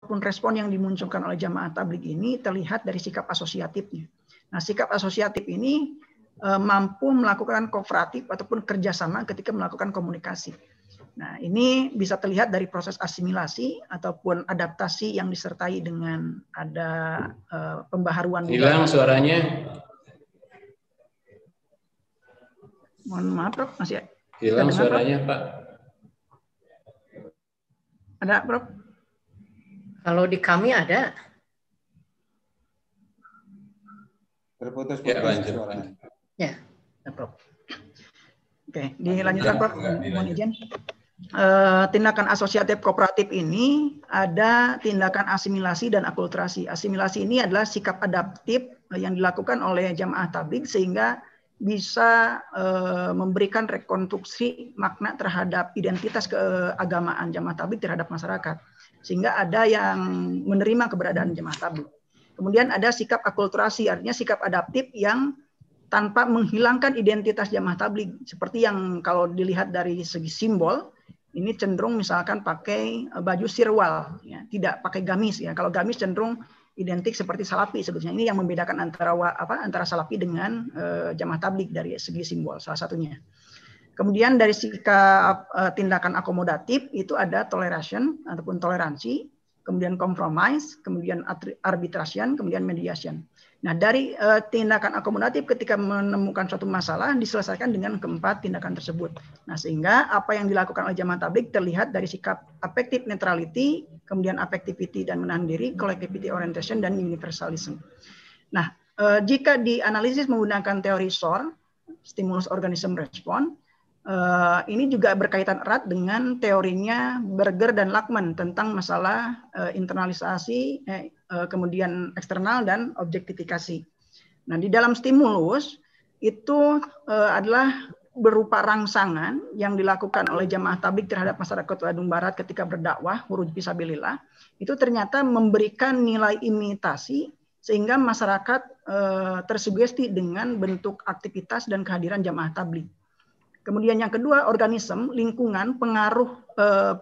ataupun respon yang dimunculkan oleh jamaah tabligh ini terlihat dari sikap asosiatifnya. Nah, sikap asosiatif ini mampu melakukan kooperatif ataupun kerjasama ketika melakukan komunikasi. Nah, ini bisa terlihat dari proses asimilasi ataupun adaptasi yang disertai dengan ada pembaharuan. Hilang suaranya. Mohon maaf, Prof. Masih hilang dengar, suaranya, Prof? Pak. Ada, Prof? Kalau di kami ada. Terputus-putus ya, lanjut. suaranya. Ya. Prof. Oke, dilanjutkan, Prof. Mohon izin. Tindakan asosiatif kooperatif ini ada tindakan asimilasi dan akulturasi. Asimilasi ini adalah sikap adaptif yang dilakukan oleh jamaah tabligh sehingga bisa memberikan rekonstruksi makna terhadap identitas keagamaan jamaah tabligh terhadap masyarakat, sehingga ada yang menerima keberadaan jamaah tabligh. Kemudian ada sikap akulturasi, artinya sikap adaptif yang tanpa menghilangkan identitas jamaah tabligh, seperti yang kalau dilihat dari segi simbol ini cenderung misalkan pakai baju sirwal, ya, tidak pakai gamis, ya. Kalau gamis cenderung identik seperti salafi sebetulnya. Ini yang membedakan antara salafi dengan jamaah tabligh dari segi simbol salah satunya. Kemudian dari sikap tindakan akomodatif itu ada toleration ataupun toleransi, kemudian compromise, kemudian arbitration, kemudian mediation. Nah, dari tindakan akomodatif ketika menemukan suatu masalah diselesaikan dengan keempat tindakan tersebut. Nah, sehingga apa yang dilakukan oleh jamaah tabligh terlihat dari sikap affective neutrality, kemudian affectivity dan menahan diri, collectivity orientation, dan universalism. Nah, jika dianalisis menggunakan teori SOR, stimulus organism response, ini juga berkaitan erat dengan teorinya Berger dan Lachman tentang masalah internalisasi, kemudian eksternal dan objektifikasi. Nah, di dalam stimulus itu adalah berupa rangsangan yang dilakukan oleh jamaah tabligh terhadap masyarakat Bandung Barat ketika berdakwah huruj fisabilillah, itu ternyata memberikan nilai imitasi sehingga masyarakat tersugesti dengan bentuk aktivitas dan kehadiran jamaah tabligh. Kemudian yang kedua, organisme, lingkungan, pengaruh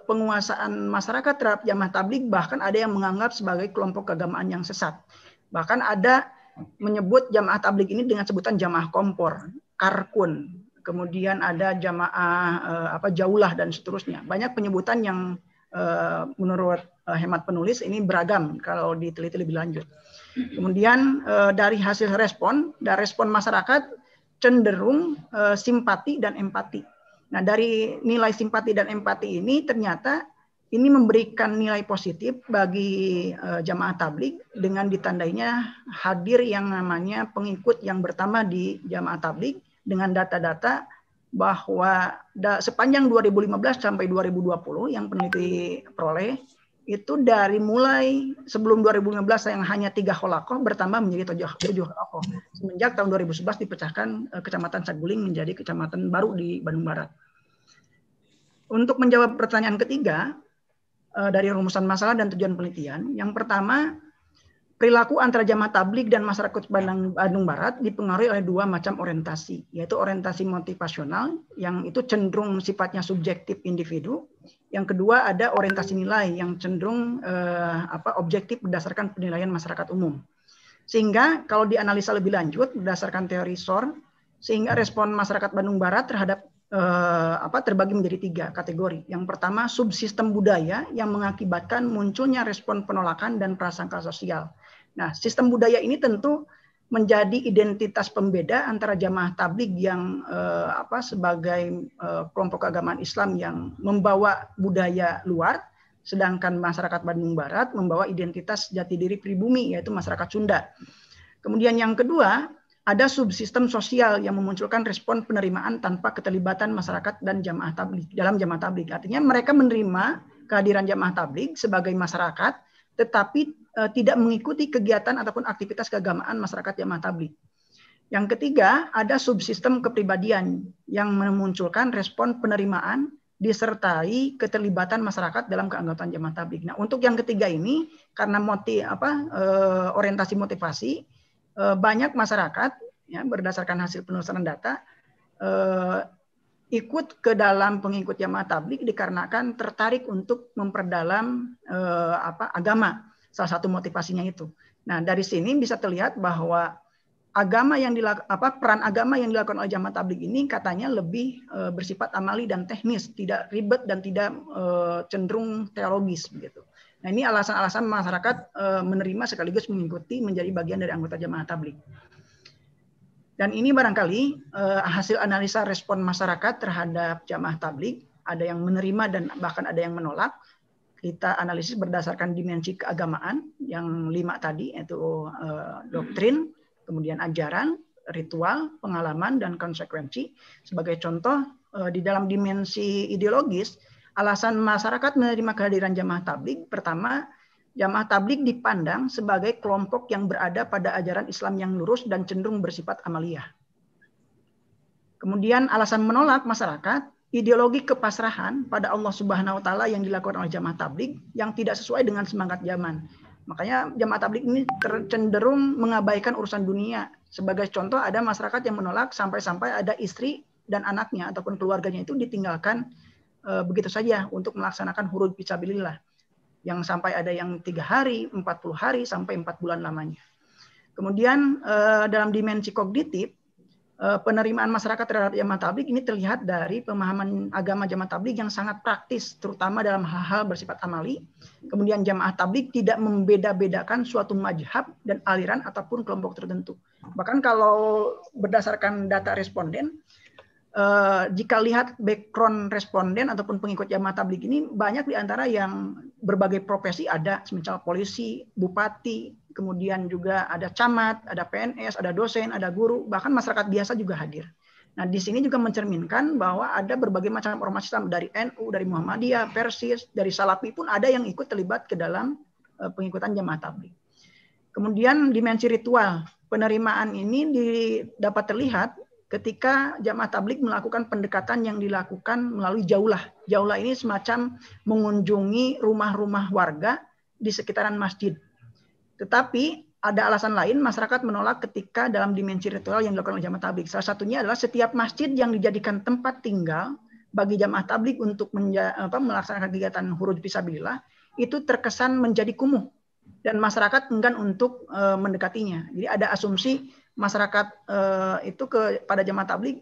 penguasaan masyarakat terhadap jamaah tabligh, bahkan ada yang menganggap sebagai kelompok keagamaan yang sesat. Bahkan ada menyebut jamaah tabligh ini dengan sebutan jamaah kompor, karkun, kemudian ada jamaah jaulah dan seterusnya. Banyak penyebutan yang menurut hemat penulis ini beragam kalau diteliti lebih lanjut. Kemudian dari hasil respon masyarakat cenderung simpati dan empati. Nah, dari nilai simpati dan empati ini ternyata ini memberikan nilai positif bagi jamaah tabligh dengan ditandainya hadir yang namanya pengikut yang bertambah di jamaah tabligh dengan data-data bahwa sepanjang 2015 sampai 2020 yang peneliti peroleh itu dari mulai sebelum 2015 yang hanya 3 holakoh bertambah menjadi 7 holakoh. Semenjak tahun 2011 dipecahkan Kecamatan Saguling menjadi kecamatan baru di Bandung Barat. Untuk menjawab pertanyaan ketiga dari rumusan masalah dan tujuan penelitian, yang pertama, perilaku antara jamaah tabligh dan masyarakat Bandung Barat dipengaruhi oleh dua macam orientasi, yaitu orientasi motivasional yang itu cenderung sifatnya subjektif individu. Yang kedua ada orientasi nilai yang cenderung objektif berdasarkan penilaian masyarakat umum. Sehingga kalau dianalisa lebih lanjut berdasarkan teori SOR, sehingga respon masyarakat Bandung Barat terhadap terbagi menjadi 3 kategori. Yang pertama subsistem budaya yang mengakibatkan munculnya respon penolakan dan prasangka sosial. Nah, sistem budaya ini tentu menjadi identitas pembeda antara jamaah tabligh yang sebagai kelompok keagamaan Islam yang membawa budaya luar, sedangkan masyarakat Bandung Barat membawa identitas jati diri pribumi yaitu masyarakat Sunda. Kemudian yang kedua, ada subsistem sosial yang memunculkan respon penerimaan tanpa keterlibatan masyarakat dan jamaah tabligh dalam jamaah tabligh. Artinya mereka menerima kehadiran jamaah tabligh sebagai masyarakat, tetapi tidak mengikuti kegiatan ataupun aktivitas keagamaan masyarakat jamaah tabligh. Yang ketiga, ada subsistem kepribadian yang memunculkan respon penerimaan disertai keterlibatan masyarakat dalam keanggotaan jamaah tabligh. Nah, untuk yang ketiga ini karena orientasi motivasi, banyak masyarakat ya, berdasarkan hasil penelusuran data ikut ke dalam pengikut jamaah tabligh dikarenakan tertarik untuk memperdalam agama. Salah satu motivasinya itu. Nah, dari sini bisa terlihat bahwa peran agama yang dilakukan oleh jamaah tabligh ini katanya lebih bersifat amali dan teknis, tidak ribet dan tidak cenderung teologis begitu. Nah, ini alasan-alasan masyarakat menerima sekaligus mengikuti menjadi bagian dari anggota jamaah tabligh. Dan ini barangkali hasil analisa respon masyarakat terhadap jamaah tabligh, ada yang menerima dan bahkan ada yang menolak. Kita analisis berdasarkan dimensi keagamaan yang 5 tadi, yaitu doktrin, kemudian ajaran, ritual, pengalaman, dan konsekuensi. Sebagai contoh, di dalam dimensi ideologis, alasan masyarakat menerima kehadiran jamaah tabligh, pertama, jamaah tabligh dipandang sebagai kelompok yang berada pada ajaran Islam yang lurus dan cenderung bersifat amaliyah. Kemudian alasan menolak masyarakat, ideologi kepasrahan pada Allah Subhanahu wa taala yang dilakukan oleh jamaah tabligh yang tidak sesuai dengan semangat zaman. Makanya jamaah tabligh ini cenderung mengabaikan urusan dunia. Sebagai contoh, ada masyarakat yang menolak sampai-sampai ada istri dan anaknya ataupun keluarganya itu ditinggalkan begitu saja untuk melaksanakan huruf fisabilillah. Yang sampai ada yang 3 hari, 40 hari, sampai 4 bulan lamanya. Kemudian dalam dimensi kognitif, penerimaan masyarakat terhadap jamaah tabligh ini terlihat dari pemahaman agama jamaah tabligh yang sangat praktis, terutama dalam hal-hal bersifat amali. Kemudian jamaah tabligh tidak membeda-bedakan suatu mazhab dan aliran ataupun kelompok tertentu. Bahkan kalau berdasarkan data responden, jika lihat background responden ataupun pengikut jamaah tabligh ini, banyak di antara yang berbagai profesi ada, semisal polisi, bupati, kemudian juga ada camat, ada PNS, ada dosen, ada guru, bahkan masyarakat biasa juga hadir. Nah, di sini juga mencerminkan bahwa ada berbagai macam ormas Islam, dari NU, dari Muhammadiyah, Persis, dari Salafi pun ada yang ikut terlibat ke dalam pengikutan jamaah tabligh. Kemudian dimensi ritual, penerimaan ini dapat terlihat ketika jamaah tabligh melakukan pendekatan yang dilakukan melalui jaulah. Jaulah ini semacam mengunjungi rumah-rumah warga di sekitaran masjid. Tetapi ada alasan lain masyarakat menolak ketika dalam dimensi ritual yang dilakukan oleh jamaah tabligh. Salah satunya adalah setiap masjid yang dijadikan tempat tinggal bagi jamaah tabligh untuk melaksanakan kegiatan huruf fisabilillah itu terkesan menjadi kumuh dan masyarakat enggan untuk mendekatinya. Jadi ada asumsi masyarakat itu kepada jamaah tabligh,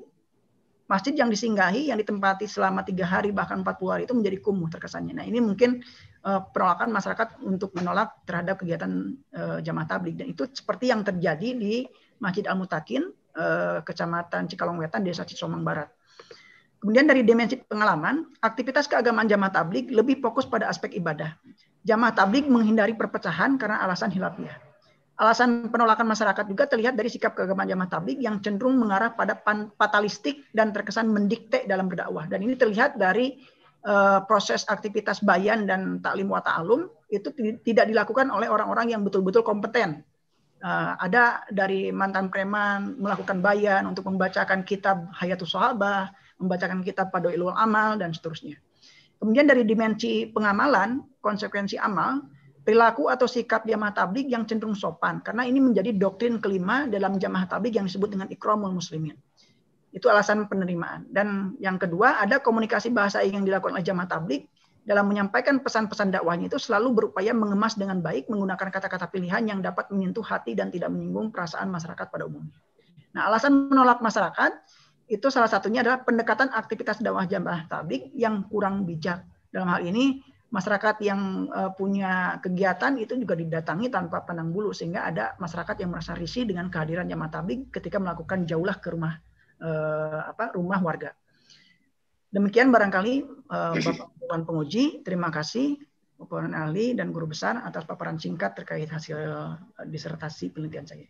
masjid yang disinggahi, yang ditempati selama 3 hari bahkan 40 hari itu menjadi kumuh terkesannya. Nah, ini mungkin penolakan masyarakat untuk menolak terhadap kegiatan jamaah tabligh, dan itu seperti yang terjadi di Masjid Al-Mutakin, Kecamatan Cikalong Wetan, Desa Cisomang Barat. Kemudian dari dimensi pengalaman, aktivitas keagamaan jamaah tabligh lebih fokus pada aspek ibadah. Jamaah tabligh menghindari perpecahan karena alasan hilafiyah. Alasan penolakan masyarakat juga terlihat dari sikap keagamaan jamaah tabligh yang cenderung mengarah pada fatalistik dan terkesan mendikte dalam berdakwah. Dan ini terlihat dari proses aktivitas bayan dan taklim wa ta'alum itu tidak dilakukan oleh orang-orang yang betul-betul kompeten. Ada dari mantan preman melakukan bayan untuk membacakan kitab Hayatus Sahabah, membacakan kitab Padoilul Amal, dan seterusnya. Kemudian dari dimensi pengamalan, konsekuensi amal, perilaku atau sikap jamaah tabligh yang cenderung sopan, karena ini menjadi doktrin kelima dalam jamaah tabligh yang disebut dengan ikramul muslimin. Itu alasan penerimaan. Dan yang kedua, ada komunikasi bahasa yang dilakukan oleh jamaah tabligh dalam menyampaikan pesan-pesan dakwahnya itu selalu berupaya mengemas dengan baik menggunakan kata-kata pilihan yang dapat menyentuh hati dan tidak menyinggung perasaan masyarakat pada umumnya. Nah, alasan menolak masyarakat itu salah satunya adalah pendekatan aktivitas dakwah jamaah tabligh yang kurang bijak. Dalam hal ini, masyarakat yang punya kegiatan itu juga didatangi tanpa pandang bulu, sehingga ada masyarakat yang merasa risih dengan kehadiran jamaah tabligh ketika melakukan jaulah ke rumah warga. Demikian barangkali Bapak Dewan Penguji, terima kasih Bapak ahli dan guru besar atas paparan singkat terkait hasil disertasi penelitian saya.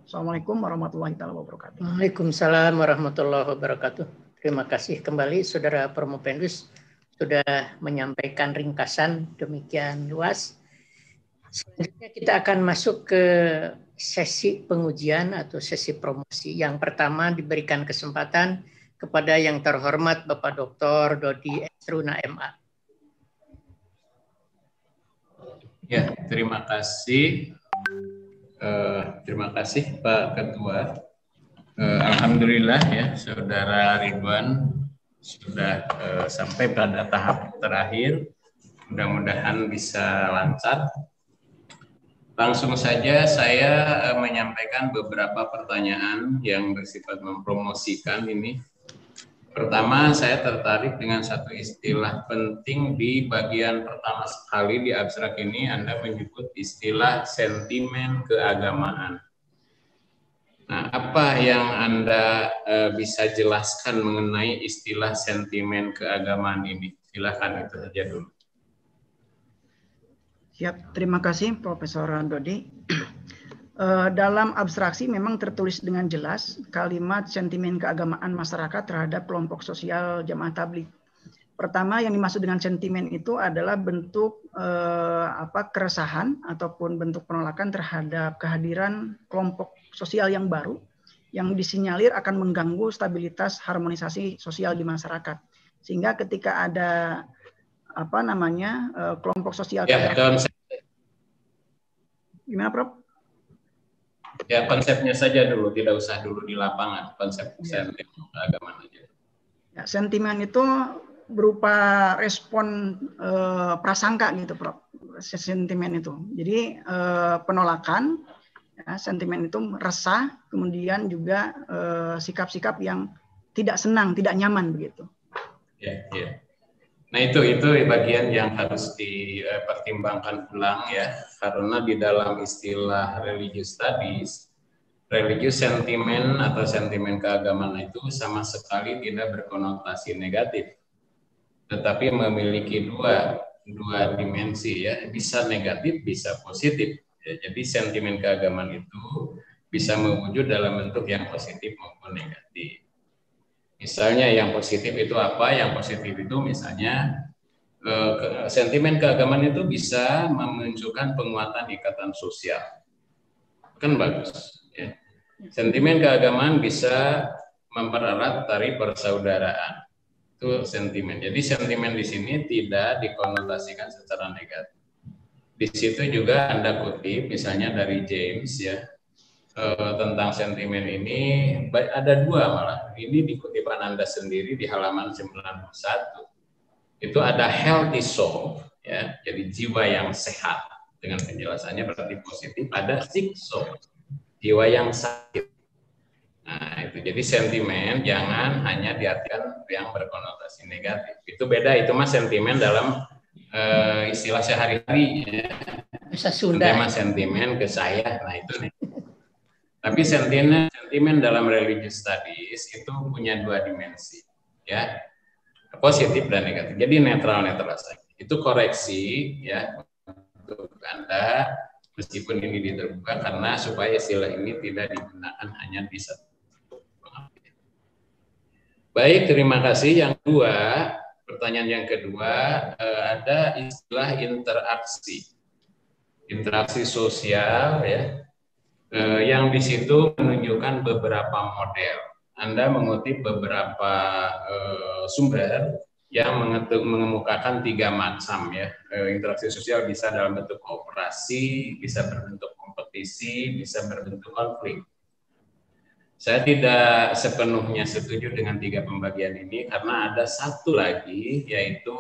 Assalamualaikum warahmatullahi wabarakatuh. Waalaikumsalam warahmatullahi wabarakatuh. Terima kasih kembali Saudara Promopendus sudah menyampaikan ringkasan demikian luas. Selanjutnya kita akan masuk ke sesi pengujian atau sesi promosi. Yang pertama diberikan kesempatan kepada yang terhormat Bapak Dr. Dodi Esruna MA. Ya, terima kasih. Terima kasih Pak Ketua. Alhamdulillah ya, Saudara Ridwan sudah sampai pada tahap terakhir. Mudah-mudahan bisa lancar. Langsung saja saya menyampaikan beberapa pertanyaan yang bersifat mempromosikan ini. Pertama, saya tertarik dengan satu istilah penting di bagian pertama sekali di abstrak ini. Anda menyebut istilah sentimen keagamaan. Nah, apa yang Anda bisa jelaskan mengenai istilah sentimen keagamaan ini? Silakan, itu saja dulu. Siap, terima kasih Profesor Dodi. Dalam abstraksi memang tertulis dengan jelas kalimat sentimen keagamaan masyarakat terhadap kelompok sosial jamaah tabligh. Pertama yang dimaksud dengan sentimen itu adalah bentuk keresahan ataupun bentuk penolakan terhadap kehadiran kelompok sosial yang baru yang disinyalir akan mengganggu stabilitas harmonisasi sosial di masyarakat. Sehingga ketika ada kelompok sosial gimana, Prof? Ya, konsepnya saja dulu, tidak usah dulu di lapangan, konsep sentimen keagamaan aja. Ya, sentimen itu berupa respon prasangka gitu, Prof. Sentimen itu. Jadi penolakan, ya, sentimen itu resah, kemudian juga sikap-sikap yang tidak senang, tidak nyaman begitu. Ya, ya. Nah itu bagian yang harus dipertimbangkan ulang ya, karena di dalam istilah religious studies, religious sentiment atau sentimen keagamaan itu sama sekali tidak berkonotasi negatif, tetapi memiliki dua dimensi ya, bisa negatif, bisa positif. Ya, jadi sentimen keagamaan itu bisa mewujud dalam bentuk yang positif maupun negatif. Misalnya yang positif itu apa? Yang positif itu misalnya sentimen keagamaan itu bisa memunculkan penguatan ikatan sosial. Kan bagus. Ya. Sentimen keagamaan bisa mempererat tali persaudaraan. Itu sentimen. Jadi sentimen di sini tidak dikonotasikan secara negatif. Di situ juga Anda kutip misalnya dari James ya. Tentang sentimen ini ada dua malah. Ini di kutipan Anda sendiri di halaman 91. Itu ada healthy soul ya, jadi jiwa yang sehat. Dengan penjelasannya berarti positif. Ada sick soul, jiwa yang sakit. Nah, itu jadi sentimen jangan hanya diartikan yang berkonotasi negatif. Itu beda, itu mah sentimen dalam istilah sehari-hari ya. Bisa sudah. Tema sentimen ke saya. Nah, itu nih. Tapi sentimen dalam religious studies itu punya dua dimensi, ya, positif dan negatif. Jadi netral saja. Itu koreksi, ya, untuk Anda, meskipun ini terbuka karena supaya istilah ini tidak digunakan hanya di satu. Baik, terima kasih. Yang kedua, pertanyaan yang kedua, ada istilah interaksi sosial, ya. Yang di situ menunjukkan beberapa model. Anda mengutip beberapa sumber yang mengemukakan 3 macam ya. Interaksi sosial bisa dalam bentuk kooperasi, bisa berbentuk kompetisi, bisa berbentuk konflik. Saya tidak sepenuhnya setuju dengan 3 pembagian ini karena ada satu lagi yaitu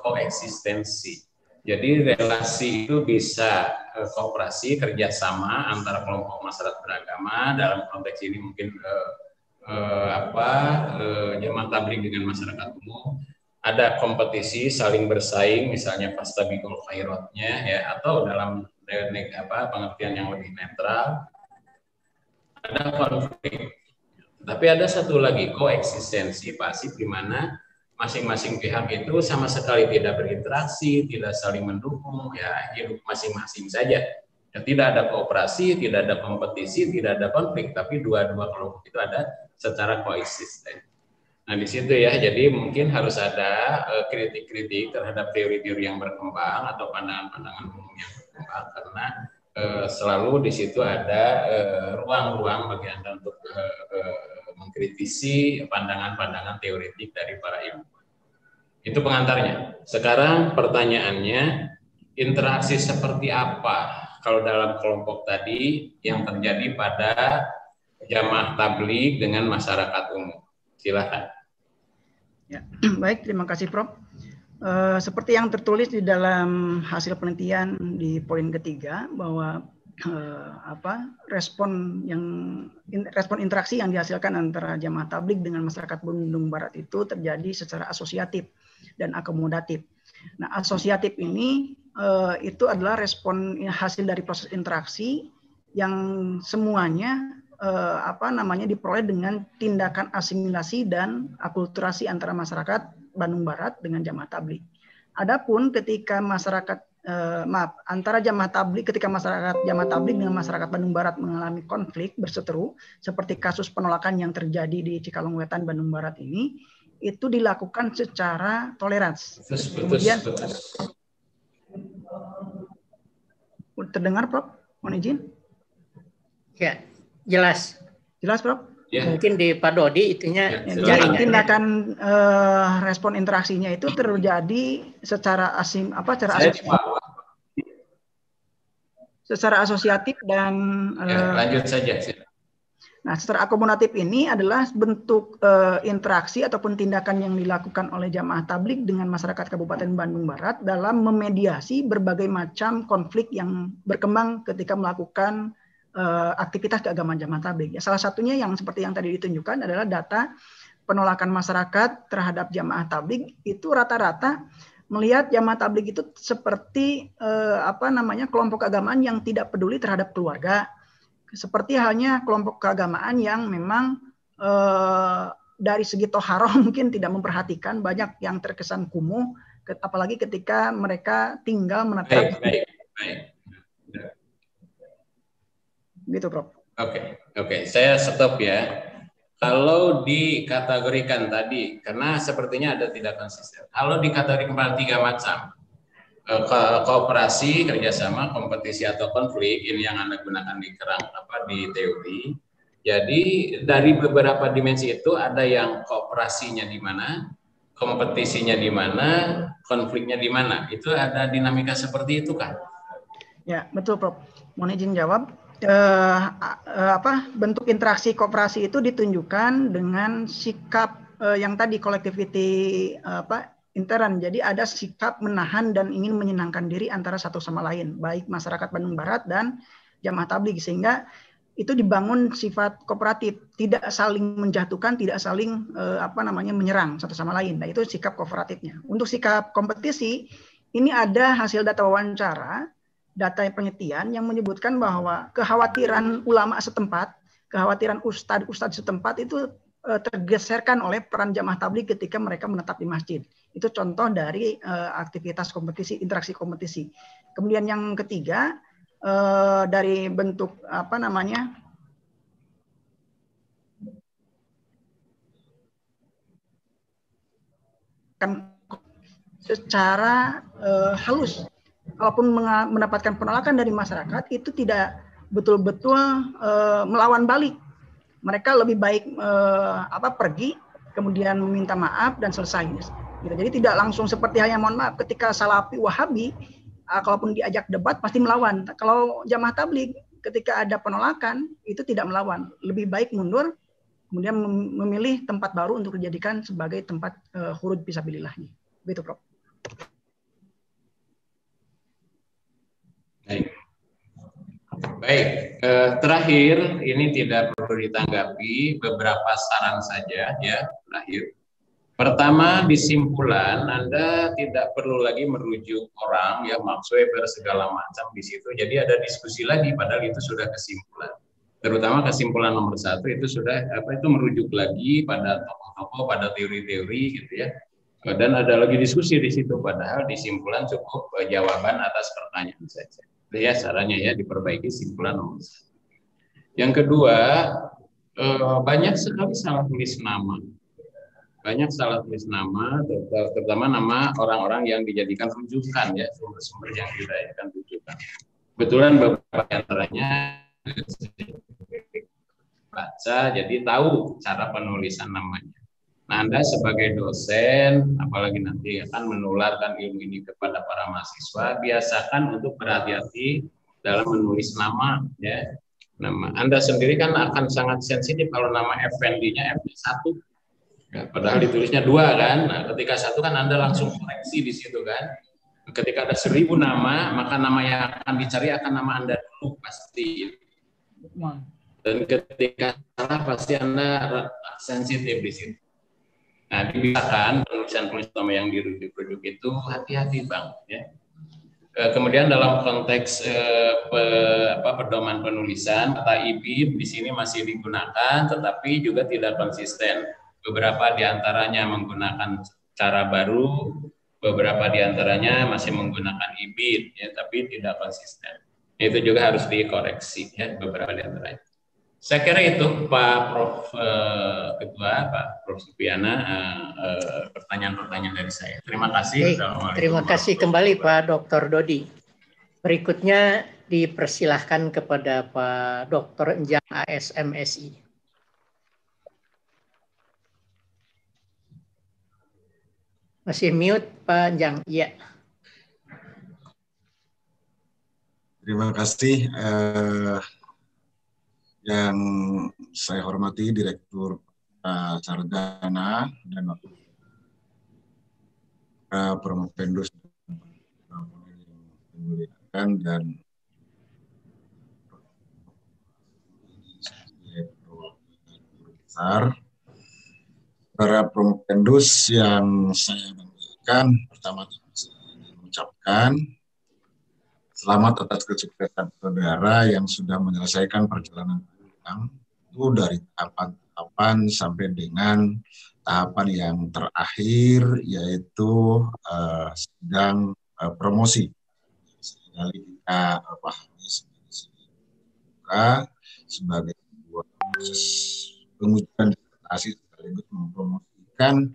koeksistensi. Jadi relasi itu bisa kooperasi, kerjasama antara kelompok masyarakat beragama, dalam konteks ini mungkin jamaah tabligh dengan masyarakat umum. Ada kompetisi, saling bersaing, misalnya fastabiqul khairatnya, ya, atau dalam pengertian yang lebih netral. Ada konflik. Tapi ada satu lagi koeksistensi pasif, di mana masing-masing pihak itu sama sekali tidak berinteraksi, tidak saling mendukung, ya, hidup masing-masing saja. Ya, tidak ada kooperasi, tidak ada kompetisi, tidak ada konflik, tapi dua-dua kelompok itu ada secara koeksisten. Nah, di situ ya, jadi mungkin harus ada kritik-kritik terhadap teori-teori yang berkembang atau pandangan-pandangan umum yang berkembang, karena selalu di situ ada ruang-ruang bagi Anda untuk mengkritisi pandangan-pandangan teoretik dari para ilmuwan. Itu pengantarnya. Sekarang pertanyaannya, interaksi seperti apa kalau dalam kelompok tadi yang terjadi pada jamaah tabligh dengan masyarakat umum? Silakan. Ya, baik, terima kasih Prof. Seperti yang tertulis di dalam hasil penelitian di poin ketiga bahwa respon interaksi yang dihasilkan antara jamaah tabligh dengan masyarakat Bandung Barat itu terjadi secara asosiatif dan akomodatif. Nah, asosiatif ini itu adalah respon hasil dari proses interaksi yang semuanya diperoleh dengan tindakan asimilasi dan akulturasi antara masyarakat Bandung Barat dengan jamaah tabligh. Adapun ketika masyarakat antara jamaah tabligh ketika masyarakat jamaah tabligh dengan masyarakat Bandung Barat mengalami konflik berseteru seperti kasus penolakan yang terjadi di Cikalong Wetan Bandung Barat ini, itu dilakukan secara toleransi. Kemudian terdengar Prof? Mohon izin. Ya, jelas. Jelas Prof? Ya. Mungkin di Pak Dodi itunya jaringan. Tindakan respon interaksinya itu terjadi secara secara asosiatif dan lanjut saja. Nah, secara akomodatif ini adalah bentuk interaksi ataupun tindakan yang dilakukan oleh jamaah tabligh dengan masyarakat Kabupaten Bandung Barat dalam memediasi berbagai macam konflik yang berkembang ketika melakukan aktivitas keagamaan jamaah tabligh. Ya, salah satunya yang seperti yang tadi ditunjukkan adalah data penolakan masyarakat terhadap jamaah tabligh itu rata-rata melihat jamaah tabligh itu seperti kelompok keagamaan yang tidak peduli terhadap keluarga. Seperti halnya kelompok keagamaan yang memang dari segi toharoh mungkin tidak memperhatikan, banyak yang terkesan kumuh, apalagi ketika mereka tinggal menetap. Baik. Gitu, Prof. Oke. Saya stop ya. Kalau dikategorikan tadi, karena sepertinya ada tidak konsisten. Kalau dikategorikan 3 macam, kooperasi, kerjasama, kompetisi atau konflik, ini yang Anda gunakan di teori. Jadi dari beberapa dimensi itu ada yang kooperasinya di mana, kompetisinya di mana, konfliknya di mana. Itu ada dinamika seperti itu kan? Ya, betul Prof. Mohon izin jawab. Bentuk interaksi kooperasi itu ditunjukkan dengan sikap yang tadi collectivity intern. Jadi ada sikap menahan dan ingin menyenangkan diri antara satu sama lain, baik masyarakat Bandung Barat dan jamaah tabligh, sehingga itu dibangun sifat kooperatif, tidak saling menjatuhkan, tidak saling menyerang satu sama lain. Nah, itu sikap kooperatifnya. Untuk sikap kompetisi, ini ada hasil data wawancara, data penelitian yang menyebutkan bahwa kekhawatiran ulama setempat, kekhawatiran ustadz setempat itu tergeserkan oleh peran jamaah tabligh ketika mereka menetap di masjid. Itu contoh dari aktivitas kompetisi, interaksi kompetisi. Kemudian yang ketiga, dari bentuk secara halus. Kalaupun mendapatkan penolakan dari masyarakat, itu tidak betul-betul melawan balik. Mereka lebih baik pergi, kemudian meminta maaf dan selesai. Gitu. Jadi tidak langsung seperti hanya mohon maaf ketika Salafi Wahabi, kalaupun diajak debat pasti melawan. Kalau jamaah tabligh ketika ada penolakan itu tidak melawan, lebih baik mundur, kemudian memilih tempat baru untuk dijadikan sebagai tempat khuruj fisabilillahnya. Begitu, Prof. Baik, terakhir ini tidak perlu ditanggapi, beberapa saran saja ya terakhir. Pertama, di simpulan Anda tidak perlu lagi merujuk orang ya, Max Weber segala macam di situ. Jadi ada diskusi lagi, padahal itu sudah kesimpulan. Terutama kesimpulan nomor 1 itu sudah itu merujuk lagi pada tokoh-tokoh, pada teori-teori gitu ya. Dan ada lagi diskusi di situ, padahal di simpulan cukup jawaban atas pertanyaan saja. Ya, sarannya ya diperbaiki simpulan nomor 1. Yang kedua, banyak sekali salah tulis nama. Banyak salah tulis nama, terutama nama orang-orang yang dijadikan rujukan ya, sumber-sumber yang dijadikan rujukan. Kebetulan beberapa antaranya baca, jadi tahu cara penulisan namanya. Nah, Anda sebagai dosen, apalagi nanti akan menularkan ilmu ini kepada para mahasiswa, biasakan untuk berhati-hati dalam menulis nama. Ya. Nama Anda sendiri kan akan sangat sensitif kalau nama Effendi-nya F1. Ya, padahal ditulisnya 2 kan. Nah, ketika 1 kan Anda langsung koreksi di situ kan. Ketika ada 1000 nama, maka nama yang akan dicari akan nama Anda dulu pasti. Dan ketika salah pasti Anda sensitif di situ. Nah, dibiasakan penulisan nama yang dirujuk itu hati-hati Bang. Ya. Kemudian dalam konteks pedoman penulisan, kata IBIB di sini masih digunakan, tetapi juga tidak konsisten. Beberapa diantaranya menggunakan cara baru, beberapa diantaranya masih menggunakan IBIB, ya, tapi tidak konsisten. Itu juga harus dikoreksi, ya, beberapa diantaranya. Saya kira itu Pak Prof. Ketua, Pak Prof. Supiana, pertanyaan-pertanyaan dari saya. Terima kasih. Terima kasih kembali Pak Dr. Dodi. Berikutnya dipersilahkan kepada Pak Dr. Enjang ASMSI. Masih mute Pak Enjang, iya. Terima kasih. Yang saya hormati Direktur Sarjana dan Promopendus dan besar para Promopendus yang saya banggakan. Pertama saya ingin mengucapkan selamat atas kesuksesan saudara yang sudah menyelesaikan perjalanan itu dari tahapan sampai dengan tahapan yang terakhir, yaitu sidang promosi. Sekali kita pahami sebagai sebuah proses pengujian disertasi sekaligus mempromosikan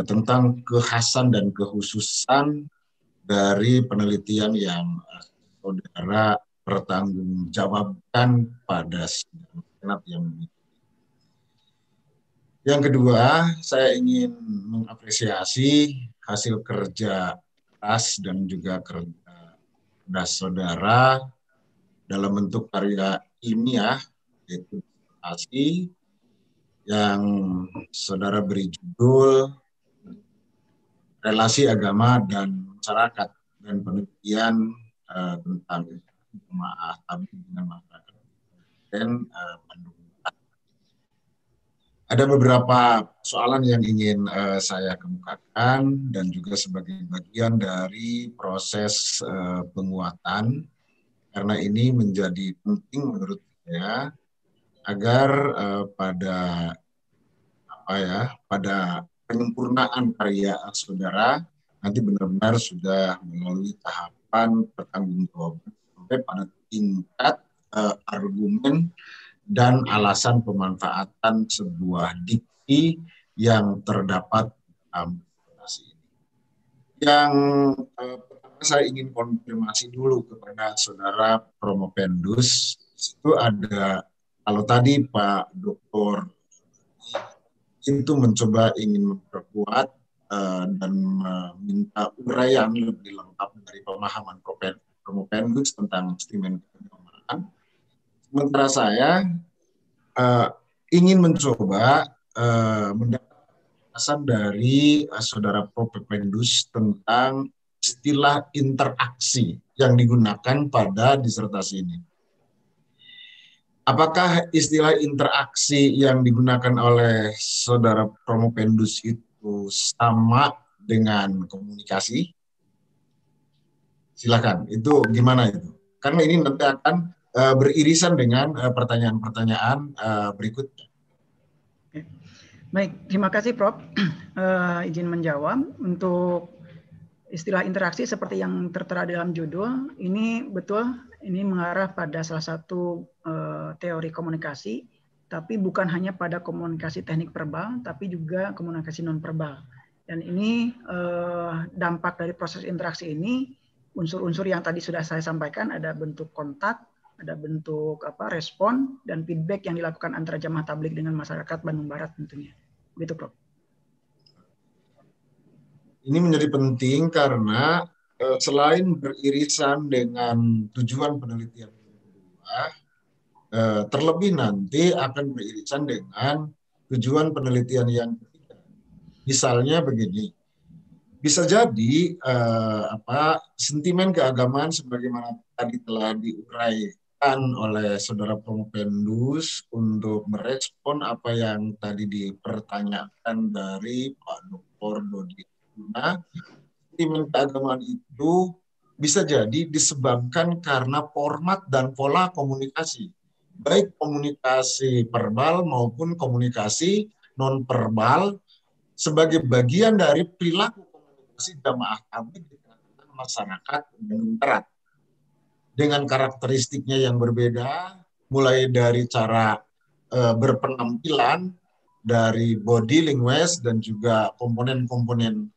tentang kekhasan dan kekhususan dari penelitian yang saudara pertanggungjawabkan pada sidang senat yang kedua, saya ingin mengapresiasi hasil kerja keras dan juga kerja saudara dalam bentuk karya ilmiah, yaitu disertasi yang saudara beri judul Relasi Agama dan Masyarakat dan Penelitian tentang jemaah tabligh dengan masyarakat dan Bandung. Ada beberapa soalan yang ingin saya kemukakan dan juga sebagai bagian dari proses penguatan, karena ini menjadi penting menurut saya agar pada penyempurnaan karya saudara nanti benar-benar sudah melalui tahapan pertanggungjawaban sampai pada tingkat argumen dan alasan pemanfaatan sebuah diksi yang terdapat dalam presentasi ini. Yang pertama saya ingin konfirmasi dulu kepada saudara Promopendus, itu ada, kalau tadi Pak Dr. itu mencoba ingin memperkuat dan meminta uraian lebih lengkap dari pemahaman Promopendus tentang stimen keagamaan. Sementara saya ingin mencoba mendapat penjelasan dari saudara Promopendus tentang istilah interaksi yang digunakan pada disertasi ini. Apakah istilah interaksi yang digunakan oleh saudara Promopendus itu sama dengan komunikasi? Silakan, itu gimana itu? Karena ini nanti akan beririsan dengan pertanyaan-pertanyaan berikutnya. Baik, terima kasih Prof. Izin menjawab. Untuk istilah interaksi seperti yang tertera dalam judul, ini betul, ini mengarah pada salah satu teori komunikasi, tapi bukan hanya pada komunikasi teknik verbal, tapi juga komunikasi non-verbal. Dan ini dampak dari proses interaksi ini, unsur-unsur yang tadi sudah saya sampaikan, ada bentuk kontak, ada bentuk respon dan feedback yang dilakukan antara jamaah tabligh dengan masyarakat Bandung Barat tentunya. Begitu, Prof. Ini menjadi penting karena selain beririsan dengan tujuan penelitian kedua, terlebih nanti akan beririsan dengan tujuan penelitian yang ketiga. Misalnya begini, bisa jadi sentimen keagamaan sebagaimana tadi telah diuraikan oleh Saudara Promopendus untuk merespon apa yang tadi dipertanyakan dari Pak Dr. Dodi. Sentimen keagamaan itu bisa jadi disebabkan karena format dan pola komunikasi, baik komunikasi verbal maupun komunikasi non-verbal sebagai bagian dari perilaku komunikasi jamaah tabligh di tengah masyarakat Bandung Barat dengan karakteristiknya yang berbeda, mulai dari cara berpenampilan, dari body language dan juga komponen-komponen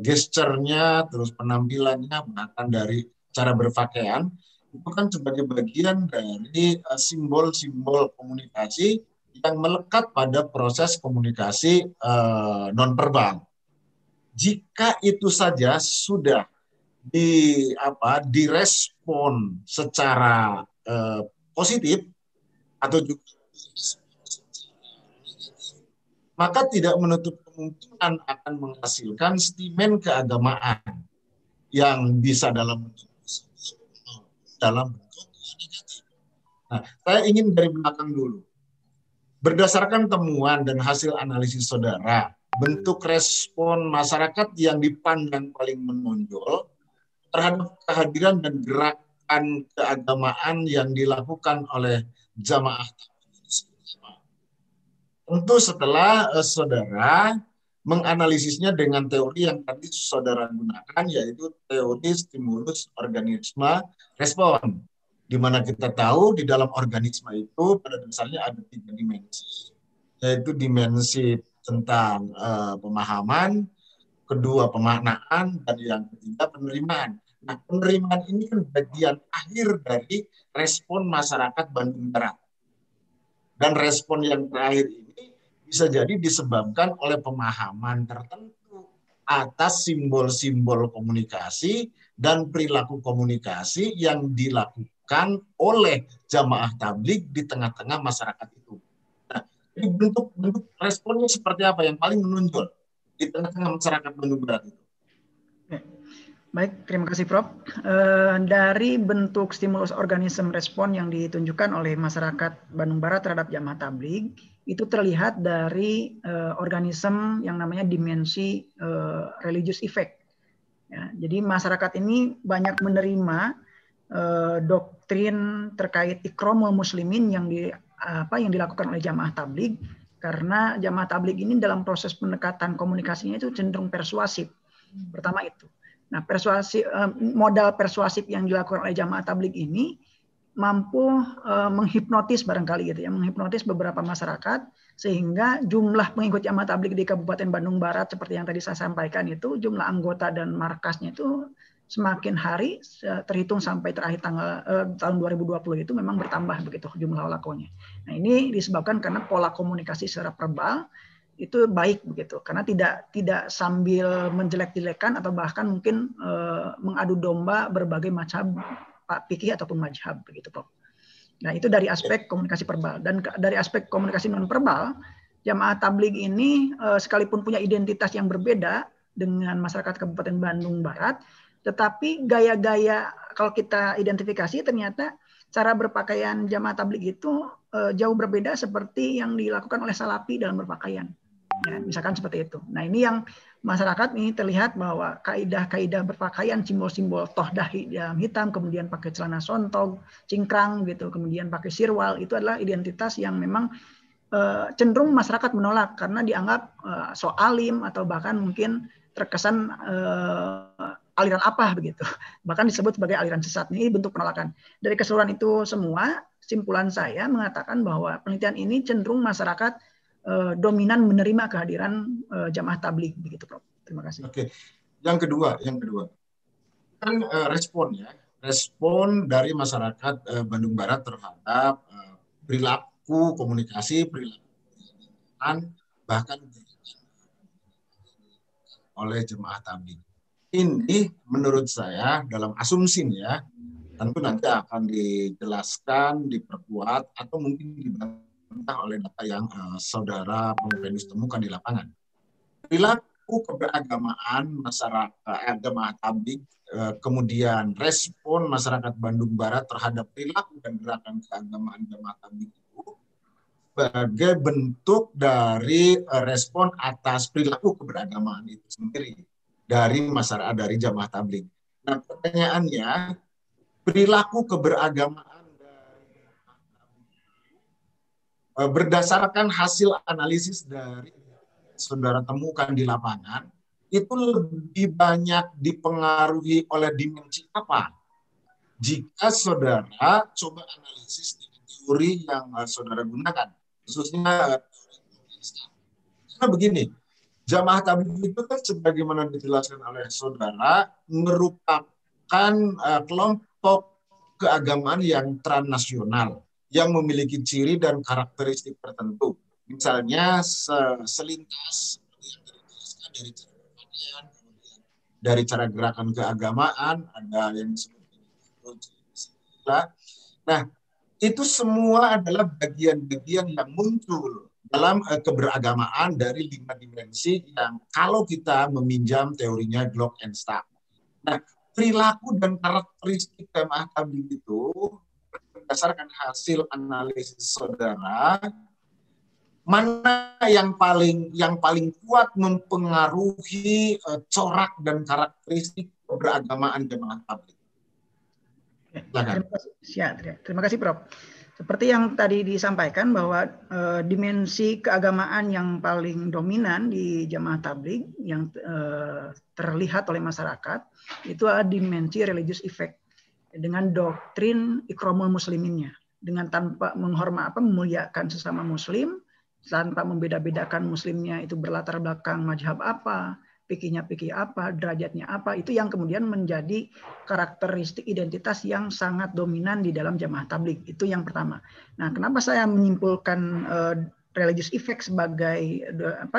gesturnya, terus penampilannya, bahkan dari cara berpakaian, itu kan sebagai bagian dari simbol-simbol komunikasi yang melekat pada proses komunikasi nonverbal. Jika itu saja sudah direspon secara positif atau juga maka tidak menutup kemungkinan akan menghasilkan sentimen keagamaan yang bisa dalam bentuk negatif. Nah, saya ingin dari belakang dulu. Berdasarkan temuan dan hasil analisis saudara, bentuk respon masyarakat yang dipandang paling menonjol terhadap kehadiran dan gerakan keagamaan yang dilakukan oleh jamaah. Tentu setelah saudara menganalisisnya dengan teori yang tadi saudara gunakan, yaitu teori stimulus organisme respon, di mana kita tahu di dalam organisme itu pada dasarnya ada 3 dimensi, yaitu dimensi tentang pemahaman, kedua pemaknaan, dan yang ketiga penerimaan. Nah, penerimaan ini kan bagian akhir dari respon masyarakat Bandung Barat. Dan respon yang terakhir ini bisa jadi disebabkan oleh pemahaman tertentu atas simbol-simbol komunikasi dan perilaku komunikasi yang dilakukan oleh jamaah tabligh di tengah-tengah masyarakat itu. Nah, jadi bentuk responnya seperti apa yang paling menonjol di tengah-tengah masyarakat Bandung Barat itu? Baik, terima kasih Prof. Dari bentuk stimulus organisme respon yang ditunjukkan oleh masyarakat Bandung Barat terhadap jamaah tabligh, itu terlihat dari organisme yang namanya dimensi religious effect. Ya, jadi masyarakat ini banyak menerima doktrin terkait ikromul muslimin yang dilakukan oleh jamaah tabligh, karena jamaah tabligh ini dalam proses pendekatan komunikasinya itu cenderung persuasif. Pertama itu. Nah, modal persuasif yang dilakukan oleh jamaah tabligh ini mampu menghipnotis barangkali gitu ya, menghipnotis beberapa masyarakat sehingga jumlah pengikut jamaah tabligh di Kabupaten Bandung Barat seperti yang tadi saya sampaikan itu, jumlah anggota dan markasnya itu semakin hari terhitung sampai terakhir tahun 2020 itu memang bertambah begitu jumlah lakonya. Nah, ini disebabkan karena pola komunikasi secara verbal itu baik begitu, karena tidak sambil menjelek-jelekan atau bahkan mungkin mengadu domba berbagai macam fikih ataupun mazhab begitu, Prof. Nah, itu dari aspek komunikasi verbal. Dan dari aspek komunikasi non verbal, jamaah tabligh ini sekalipun punya identitas yang berbeda dengan masyarakat Kabupaten Bandung Barat, tetapi gaya-gaya kalau kita identifikasi ternyata cara berpakaian jamaah tabligh itu jauh berbeda seperti yang dilakukan oleh salafi dalam berpakaian. Ya, misalkan seperti itu. Nah, ini yang masyarakat ini terlihat bahwa kaidah-kaidah berpakaian, simbol-simbol toh dahi dalam hitam, kemudian pakai celana sontog, cingkrang gitu, kemudian pakai sirwal, itu adalah identitas yang memang cenderung masyarakat menolak karena dianggap so alim atau bahkan mungkin terkesan aliran apa begitu. Bahkan disebut sebagai aliran sesat. Ini bentuk penolakan. Dari keseluruhan itu semua, simpulan saya mengatakan bahwa penelitian ini cenderung masyarakat dominan menerima kehadiran jamaah tabligh begitu, Prof. Terima kasih. Oke. Yang kedua kan respon dari masyarakat Bandung Barat terhadap perilaku komunikasi, perilaku bahkan oleh jemaah tabligh. Ini menurut saya dalam asumsinya tentu nanti akan dijelaskan, diperkuat atau mungkin dibantah oleh data yang saudara Pemupenus temukan di lapangan. Perilaku keberagamaan masyarakat jamaah tabligh, kemudian respon masyarakat Bandung Barat terhadap perilaku dan gerakan keagamaan jamaah tabligh itu sebagai bentuk dari respon atas perilaku keberagamaan itu sendiri dari masyarakat, dari jamaah tabligh. Nah, pertanyaannya, perilaku keberagamaan berdasarkan hasil analisis dari saudara temukan di lapangan, itu lebih banyak dipengaruhi oleh dimensi apa? Jika saudara coba analisis dengan teori yang saudara gunakan, khususnya karena begini, jamaah tabligh itu kan sebagaimana dijelaskan oleh saudara merupakan kelompok keagamaan yang transnasional yang memiliki ciri dan karakteristik tertentu. Misalnya selintas dari cara berpakaian, dari cara gerakan keagamaan, ada yang disebut. Nah, itu semua adalah bagian-bagian yang muncul dalam keberagamaan dari 5 dimensi yang kalau kita meminjam teorinya Glock and Stark. Nah, perilaku dan karakteristik jamaah tabligh itu berdasarkan hasil analisis saudara, mana yang paling kuat mempengaruhi corak dan karakteristik keberagamaan jamaah tabligh? Terima kasih Prof. Seperti yang tadi disampaikan bahwa dimensi keagamaan yang paling dominan di jamaah tabligh yang terlihat oleh masyarakat itu adalah dimensi religious effect dengan doktrin ikromul musliminnya, dengan tanpa memuliakan sesama muslim, tanpa membeda-bedakan muslimnya itu berlatar belakang mazhab apa, fikihnya fikih apa, derajatnya apa, itu yang kemudian menjadi karakteristik identitas yang sangat dominan di dalam jamaah tabligh. Itu yang pertama. Nah, kenapa saya menyimpulkan religious effect sebagai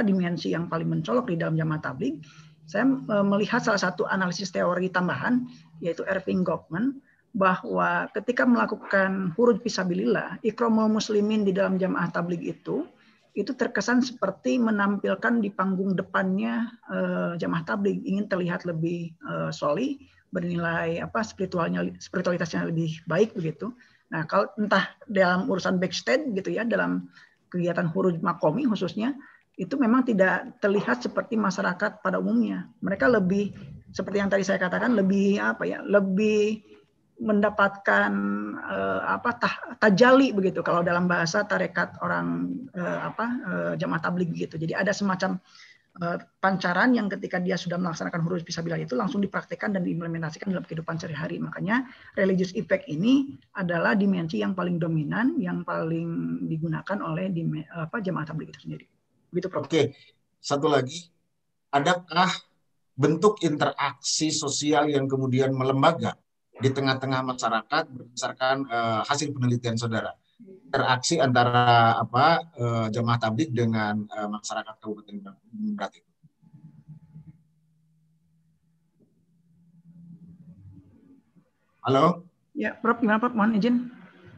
dimensi yang paling mencolok di dalam jamaah tabligh? Saya melihat salah satu analisis teori tambahan, yaitu Irving Goffman, bahwa ketika melakukan khuruj fisabilillah, ikromul muslimin di dalam jamaah tabligh itu terkesan seperti menampilkan di panggung depannya jamaah tabligh, ingin terlihat lebih solih, bernilai spiritualitasnya lebih baik begitu. Nah, kalau entah dalam urusan backstage gitu ya, dalam kegiatan khuruj makomi khususnya, itu memang tidak terlihat seperti masyarakat pada umumnya. Mereka lebih seperti yang tadi saya katakan, lebih lebih mendapatkan tajali begitu kalau dalam bahasa tarekat orang jamaah tabligh begitu. Jadi ada semacam pancaran yang ketika dia sudah melaksanakan khuruj fisabilillah itu langsung dipraktekkan dan diimplementasikan dalam kehidupan sehari-hari. Makanya religious effect ini adalah dimensi yang paling dominan, yang paling digunakan oleh jamaah tabligh itu sendiri. Begitu, Prof. Oke, satu lagi, adakah bentuk interaksi sosial yang kemudian melembaga di tengah-tengah masyarakat berdasarkan hasil penelitian saudara? Interaksi antara jamaah tabligh dengan masyarakat Kabupaten Bandung Barat itu. Halo? Ya, Prof, gimana Prof? Mohon izin,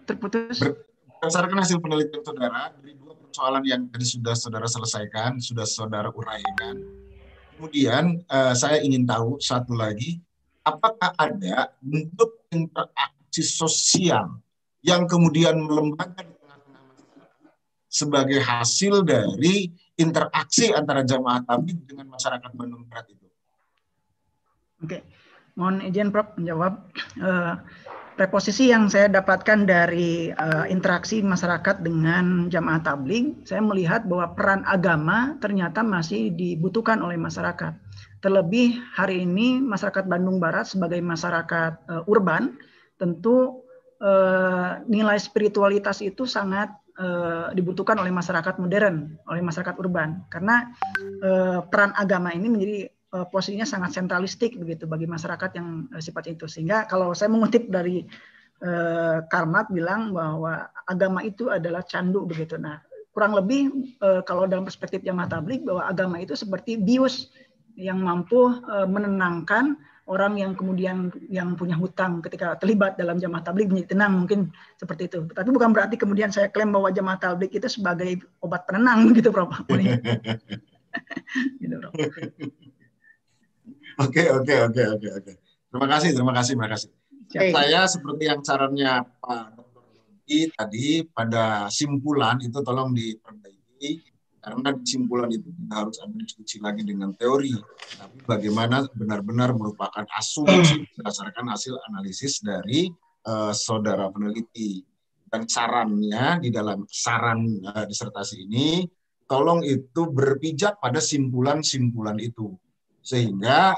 terputus. Berdasarkan hasil penelitian saudara, dari 2 persoalan yang tadi sudah saudara selesaikan, sudah saudara uraikan. Kemudian saya ingin tahu satu lagi, apakah ada bentuk interaksi sosial yang kemudian melembaga di tengah-tengah masyarakat sebagai hasil dari interaksi antara jamaah tabligh dengan masyarakat Bandung Barat itu? Oke, mohon izin Prof menjawab. Reposisi yang saya dapatkan dari interaksi masyarakat dengan jamaah tabligh, saya melihat bahwa peran agama ternyata masih dibutuhkan oleh masyarakat. Terlebih hari ini masyarakat Bandung Barat sebagai masyarakat urban, tentu nilai spiritualitas itu sangat dibutuhkan oleh masyarakat modern, oleh masyarakat urban. Karena peran agama ini menjadi posisinya sangat sentralistik begitu bagi masyarakat yang sifatnya itu. Sehingga kalau saya mengutip dari Karl Marx bilang bahwa agama itu adalah candu begitu. Nah, kurang lebih kalau dalam perspektif jamaah tabligh bahwa agama itu seperti bius yang mampu menenangkan orang yang kemudian yang punya hutang ketika terlibat dalam jamaah tabligh menjadi tenang, mungkin seperti itu. Tapi bukan berarti kemudian saya klaim bahwa jamaah tabligh itu sebagai obat penenang gitu, Prof. Gitu, Prof. Oke. Terima kasih. Saya seperti yang sarannya Pak Dr. Dodi tadi, pada simpulan itu tolong diperbaiki, karena di simpulan itu tidak harus ada diskusi lagi dengan teori, tapi bagaimana benar-benar merupakan asumsi berdasarkan hasil analisis dari saudara peneliti. Dan sarannya di dalam saran disertasi ini, tolong itu berpijak pada simpulan-simpulan itu. Sehingga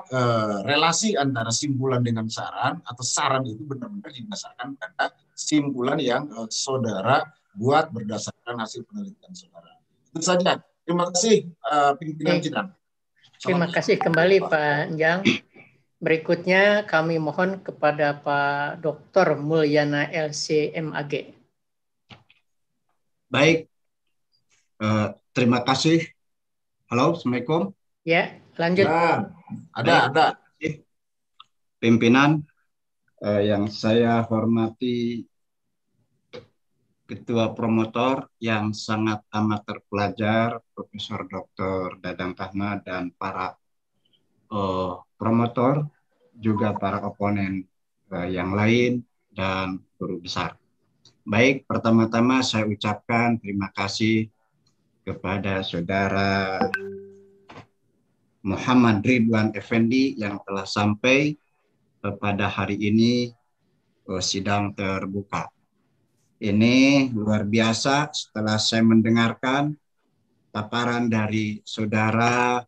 relasi antara simpulan dengan saran atau saran itu benar-benar didasarkan pada simpulan yang saudara buat berdasarkan hasil penelitian saudara. Itu saja. Terima kasih pimpinan kita. Terima kasih kembali Pak Njang. Berikutnya kami mohon kepada Pak Dr. Mulyana LC MAG. Baik. Terima kasih. Halo, Assalamualaikum. Ya, lanjut. Ya, ada. Pimpinan yang saya hormati, Ketua Promotor yang sangat amat terpelajar, Profesor Dr. Dadang Kahma, dan para promotor, juga para oponen yang lain, dan guru besar. Baik, pertama-tama saya ucapkan terima kasih kepada Saudara Muhammad Ridwan Effendi yang telah sampai pada hari ini sidang terbuka. Ini luar biasa setelah saya mendengarkan paparan dari Saudara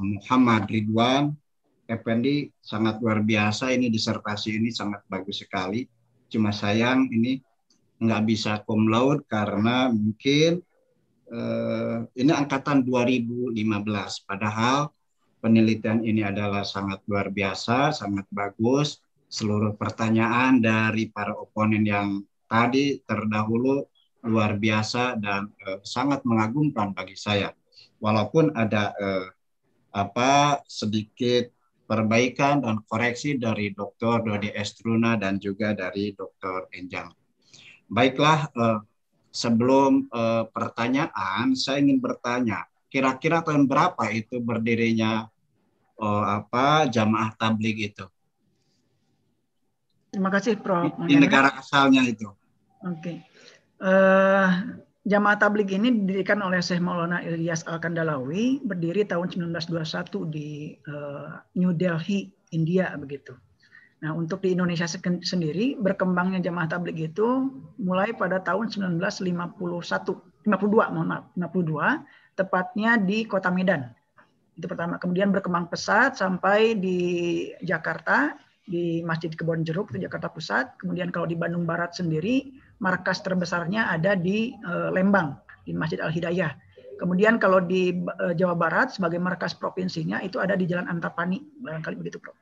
Muhammad Ridwan Effendi, sangat luar biasa. Ini disertasi ini sangat bagus sekali. Cuma sayang ini nggak bisa cum laude karena mungkin ini angkatan 2015. Padahal penelitian ini adalah sangat luar biasa, sangat bagus. Seluruh pertanyaan dari para oponen yang tadi terdahulu luar biasa dan sangat mengagumkan bagi saya. Walaupun ada sedikit perbaikan dan koreksi dari Dr. Dodi Estruna dan juga dari Dr. Enjang. Baiklah, sebelum pertanyaan, saya ingin bertanya, kira-kira tahun berapa itu berdirinya jamaah tabligh itu? Terima kasih, Prof. Di negara asalnya itu. Oke. Jamaah tabligh ini didirikan oleh Syekh Maulana Ilyas Al-Kandalawi, berdiri tahun 1921 di New Delhi, India, begitu. Nah, untuk di Indonesia sendiri, berkembangnya jamaah tabligh itu mulai pada tahun 1952, tepatnya di Kota Medan. Itu pertama. Kemudian berkembang pesat sampai di Jakarta, di Masjid Kebon Jeruk, di Jakarta Pusat. Kemudian kalau di Bandung Barat sendiri, markas terbesarnya ada di Lembang, di Masjid Al-Hidayah. Kemudian kalau di Jawa Barat, sebagai markas provinsinya, itu ada di Jalan Antapani. Barangkali begitu, Prof.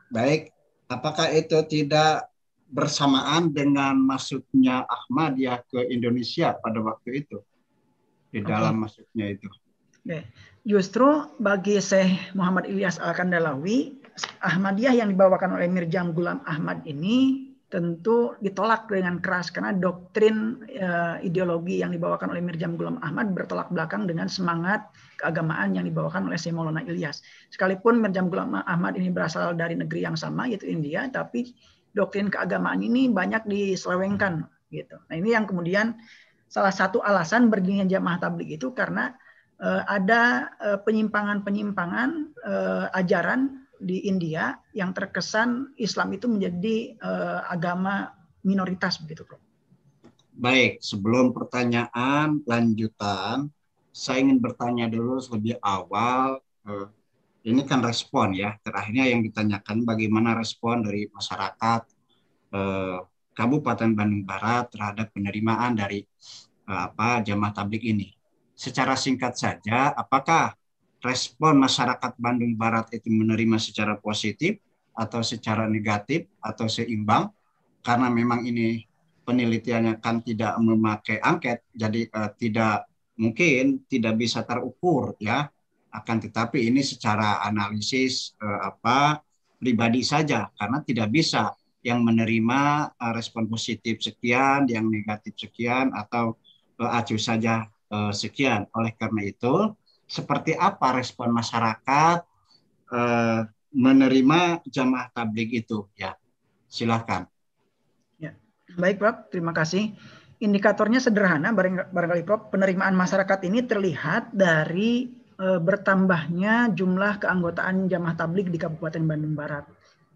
Baik. Apakah itu tidak bersamaan dengan masuknya Ahmadiyah ke Indonesia pada waktu itu? Di dalam masuknya itu. Oke. Justru bagi Syekh Muhammad Ilyas Al-Kandalawi, Ahmadiyah yang dibawakan oleh Mirza Ghulam Ahmad ini tentu ditolak dengan keras karena doktrin ideologi yang dibawakan oleh Mirza Ghulam Ahmad bertolak belakang dengan semangat keagamaan yang dibawakan oleh Syekh Maulana Ilyas. Sekalipun Mirza Ghulam Ahmad ini berasal dari negeri yang sama, yaitu India, tapi doktrin keagamaan ini banyak diselewengkan, gitu. Nah, ini yang kemudian salah satu alasan berdirinya jamaah tabligh itu karena ada penyimpangan-penyimpangan ajaran di India yang terkesan Islam itu menjadi agama minoritas, begitu, Prof. Baik, sebelum pertanyaan lanjutan, saya ingin bertanya dulu lebih awal. Ini kan respon ya, terakhirnya yang ditanyakan bagaimana respon dari masyarakat Kabupaten Bandung Barat terhadap penerimaan dari jamaah tabligh ini. Secara singkat saja, apakah respon masyarakat Bandung Barat itu menerima secara positif atau secara negatif atau seimbang? Karena memang ini penelitiannya kan tidak memakai angket, jadi tidak bisa terukur ya. Akan tetapi ini secara analisis pribadi saja, karena tidak bisa yang menerima respon positif sekian, yang negatif sekian, atau acuh saja sekian. Oleh karena itu, seperti apa respon masyarakat menerima jamaah tabligh itu? Ya, silakan. Ya, baik Prof, terima kasih. Indikatornya sederhana, barangkali Prof, penerimaan masyarakat ini terlihat dari bertambahnya jumlah keanggotaan jamaah tabligh di Kabupaten Bandung Barat.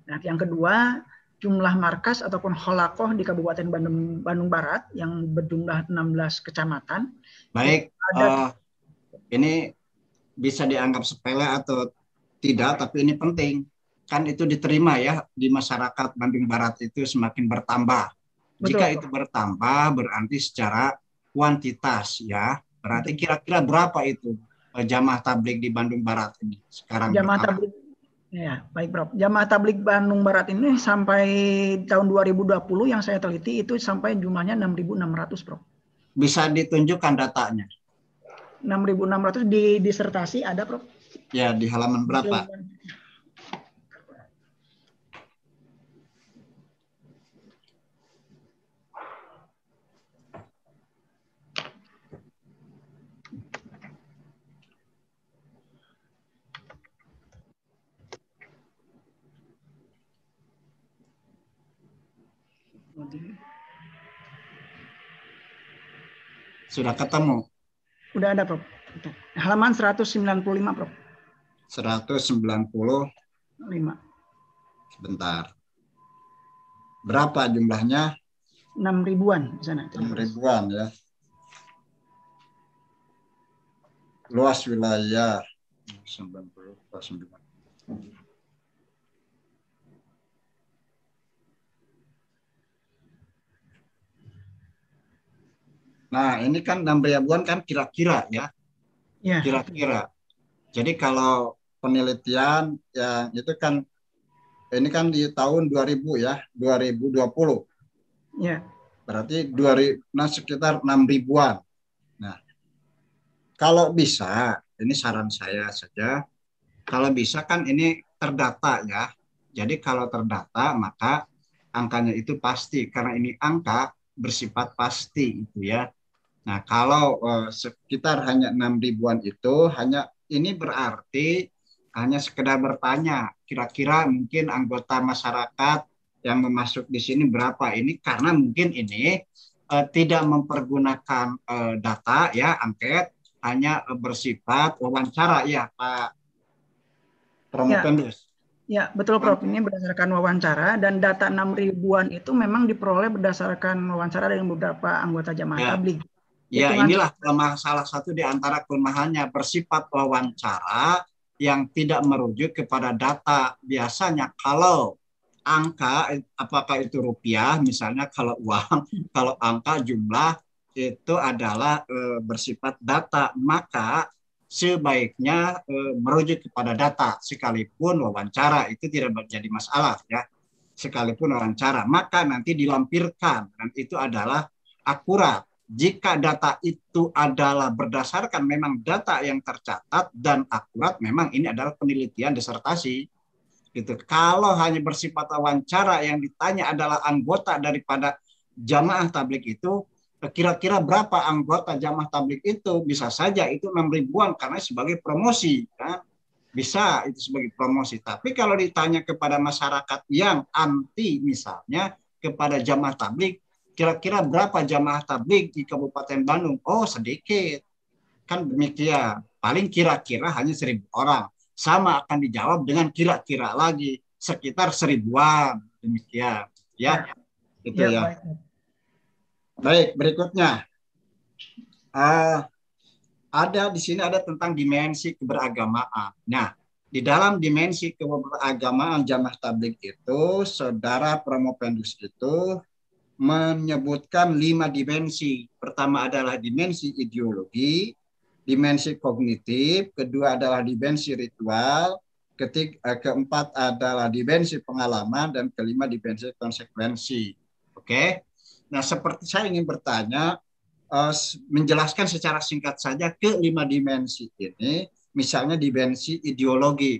Nah, yang kedua, jumlah markas ataupun holakoh di Kabupaten Bandung Barat yang berjumlah 16 kecamatan. Baik, ini bisa dianggap sepele atau tidak, tapi ini penting. Kan itu diterima ya di masyarakat Bandung Barat itu semakin bertambah. Betul. Jika itu bertambah berarti secara kuantitas ya. Berarti kira-kira berapa itu jamaah tabligh di Bandung Barat ini sekarang? Jamaah tabligh, ya baik Prof. Jamaah tabligh Bandung Barat ini sampai tahun 2020 yang saya teliti itu sampai jumlahnya 6.600 Prof. Bisa ditunjukkan datanya? 6.600 di disertasi ada Prof. Ya, di halaman berapa? Sudah ketemu? Udah ada Prof. Halaman 195 Prof. 195. Sebentar. Berapa jumlahnya? 6.000-an di sana. 6.000-an ya. Luas wilayah 90,9. Nah, ini kan 6.000-an kan kira-kira ya. Kira-kira. Jadi kalau penelitian yang itu kan ini kan di tahun 2000 ya, 2020. Ya. Berarti sekitar 6.000-an. Nah, kalau bisa, ini saran saya saja, kalau bisa kan ini terdata ya. Jadi kalau terdata maka angkanya itu pasti karena ini angka bersifat pasti itu ya. Nah, kalau sekitar hanya 6.000-an itu hanya ini berarti hanya sekedar bertanya, kira-kira mungkin anggota masyarakat yang memasuk di sini berapa ini karena mungkin ini tidak mempergunakan data ya, angket, hanya bersifat wawancara ya, Pak Promopendus. Ya, betul Prof. Ini berdasarkan wawancara dan data 6.000-an itu memang diperoleh berdasarkan wawancara dengan beberapa anggota jamaah tabligh. Ya, inilah salah satu di antara kelemahannya bersifat wawancara yang tidak merujuk kepada data. Biasanya kalau angka, apakah itu rupiah, misalnya kalau uang, kalau angka jumlah itu adalah bersifat data, maka sebaiknya merujuk kepada data. Sekalipun wawancara itu tidak menjadi masalah ya. Sekalipun wawancara, maka nanti dilampirkan dan itu adalah akurat. Jika data itu adalah berdasarkan memang data yang tercatat dan akurat, memang ini adalah penelitian disertasi. Gitu. Kalau hanya bersifat wawancara yang ditanya adalah anggota daripada jamaah tabligh itu, kira-kira berapa anggota jamaah tabligh itu? Bisa saja itu 6.000-an karena sebagai promosi. Ya. Bisa itu sebagai promosi. Tapi kalau ditanya kepada masyarakat yang anti misalnya kepada jamaah tabligh, kira-kira berapa jamaah tabligh di Kabupaten Bandung? Oh, sedikit. Kan demikian. Paling kira-kira hanya 1.000 orang. Sama akan dijawab dengan kira-kira lagi. Sekitar 1.000-an. Demikian. Ya. Itu ya. Baik, berikutnya. Ada di sini ada tentang dimensi keberagamaan. Nah, di dalam dimensi keberagamaan jamaah tabligh itu, Saudara Promopendus itu menyebutkan 5 dimensi. Pertama adalah dimensi ideologi, dimensi kognitif, kedua adalah dimensi ritual, keempat adalah dimensi pengalaman, dan kelima dimensi konsekuensi. Oke. Nah, seperti saya ingin bertanya, menjelaskan secara singkat saja ke 5 dimensi ini, misalnya dimensi ideologi.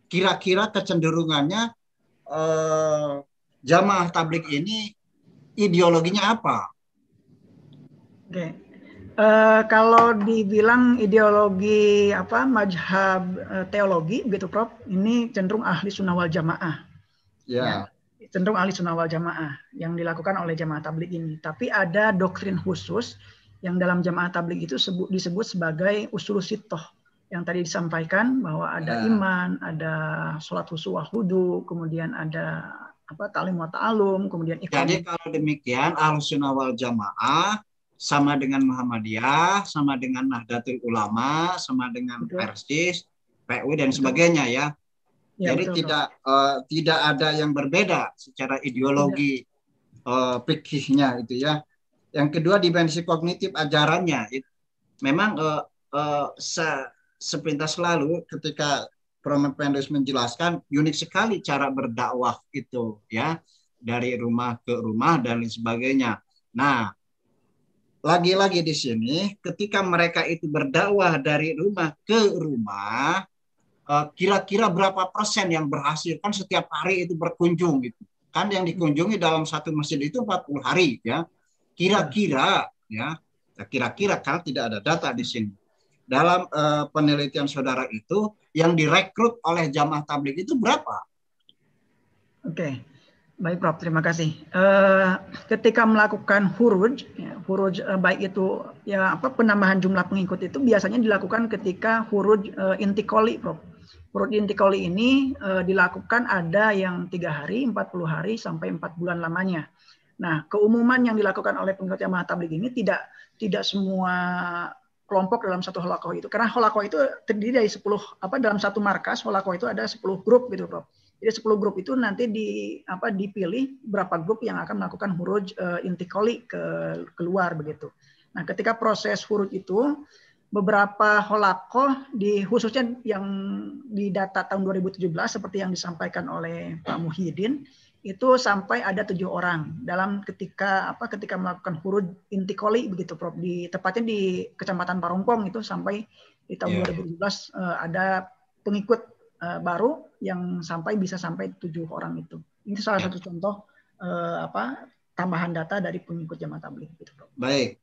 Kira-kira kecenderungannya jamaah tabligh ini ideologinya apa? Oke. Kalau dibilang ideologi apa mazhab teologi begitu Prof, ini cenderung ahli sunnah wal jamaah. Ya. Cenderung ahli sunnah wal jamaah yang dilakukan oleh jamaah tabligh ini. Tapi ada doktrin khusus yang dalam jamaah tabligh itu disebut sebagai usul sittoh, yang tadi disampaikan bahwa ada iman, ada sholat khusyuk wudu, kemudian ada apa ta'lim wa ta'alum, kemudian iqamah. Jadi kalau demikian Ahlus Sunnah wal Jamaah sama dengan Muhammadiyah, sama dengan Nahdlatul Ulama, sama dengan Persis, PU dan sebagainya ya. Ya, jadi betul, tidak ada yang berbeda secara ideologi fikihnya itu ya. Yang kedua dimensi kognitif ajarannya. Memang sepintas lalu ketika Prof. Pendus menjelaskan unik sekali cara berdakwah itu ya, dari rumah ke rumah dan lain sebagainya. Nah, lagi-lagi di sini ketika mereka itu berdakwah dari rumah ke rumah, kira-kira berapa persen yang berhasil? Kan setiap hari itu berkunjung gitu. Kan yang dikunjungi dalam satu masjid itu 40 hari ya. Kira-kira ya, kira-kira karena tidak ada data di sini. Dalam penelitian saudara itu yang direkrut oleh jamaah tabligh itu berapa? Oke. Baik Prof, terima kasih. Ketika melakukan huruj, baik itu ya apa penambahan jumlah pengikut itu biasanya dilakukan ketika huruj intikoli, Prof. Huruj intikoli ini dilakukan ada yang 3 hari, 40 hari sampai 4 bulan lamanya. Nah, keumuman yang dilakukan oleh pengikut jamaah tabligh ini tidak semua kelompok dalam satu halakoh itu, karena halakoh itu terdiri dari 10 dalam satu markas halakoh itu ada 10 grup gitu, Prof. Jadi 10 grup itu nanti dipilih berapa grup yang akan melakukan huruj intikoli keluar begitu. Nah, ketika proses huruj itu beberapa halakoh khususnya yang di data tahun 2017 seperti yang disampaikan oleh Pak Muhyiddin itu sampai ada 7 orang dalam ketika melakukan huruj intikoli begitu Prof, tepatnya di Kecamatan Parongpong itu sampai di tahun 2017 ada pengikut baru yang bisa sampai 7 orang itu. Ini salah satu contoh tambahan data dari pengikut jamaah tabligh gitu, Prof. Baik.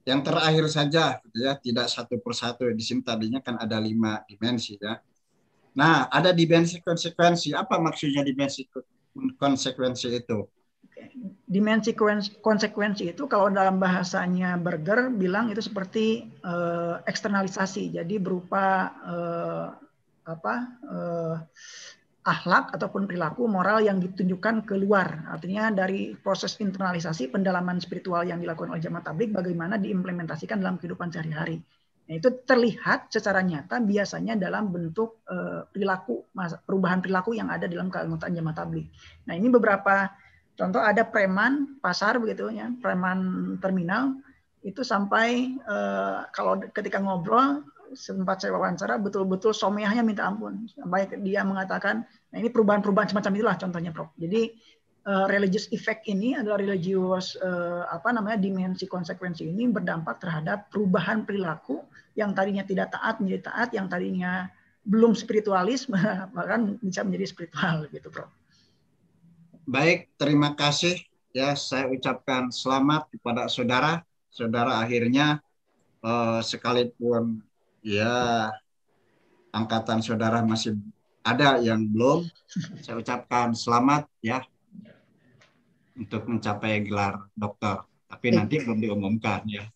Yang terakhir saja ya, tidak satu persatu. Di sini tadinya kan ada 5 dimensi ya. Nah, ada dimensi konsekuensi. Apa maksudnya dimensi konsekuensi itu? Dimensi konsekuensi itu kalau dalam bahasanya Berger bilang itu seperti eksternalisasi. Jadi berupa akhlak ataupun perilaku moral yang ditunjukkan keluar. Artinya dari proses internalisasi pendalaman spiritual yang dilakukan oleh jamaah tabligh bagaimana diimplementasikan dalam kehidupan sehari-hari. Nah, itu terlihat secara nyata biasanya dalam bentuk perubahan perilaku yang ada dalam keanggotaan jamaah tabligh. Nah, ini beberapa contoh, ada preman pasar begitu ya, preman terminal itu sampai kalau ketika ngobrol sempat saya wawancara betul-betul somehnya minta ampun. Baik dia mengatakan, nah ini perubahan-perubahan semacam itulah contohnya, Prof. Jadi religious effect ini adalah religious dimensi konsekuensi ini berdampak terhadap perubahan perilaku yang tadinya tidak taat menjadi taat, yang tadinya belum spiritualis bahkan bisa menjadi spiritual gitu, Prof. Baik, terima kasih ya, saya ucapkan selamat kepada saudara akhirnya sekalipun ya angkatan saudara masih ada yang belum, saya ucapkan selamat ya untuk mencapai gelar doktor, tapi nanti belum diumumkan ya.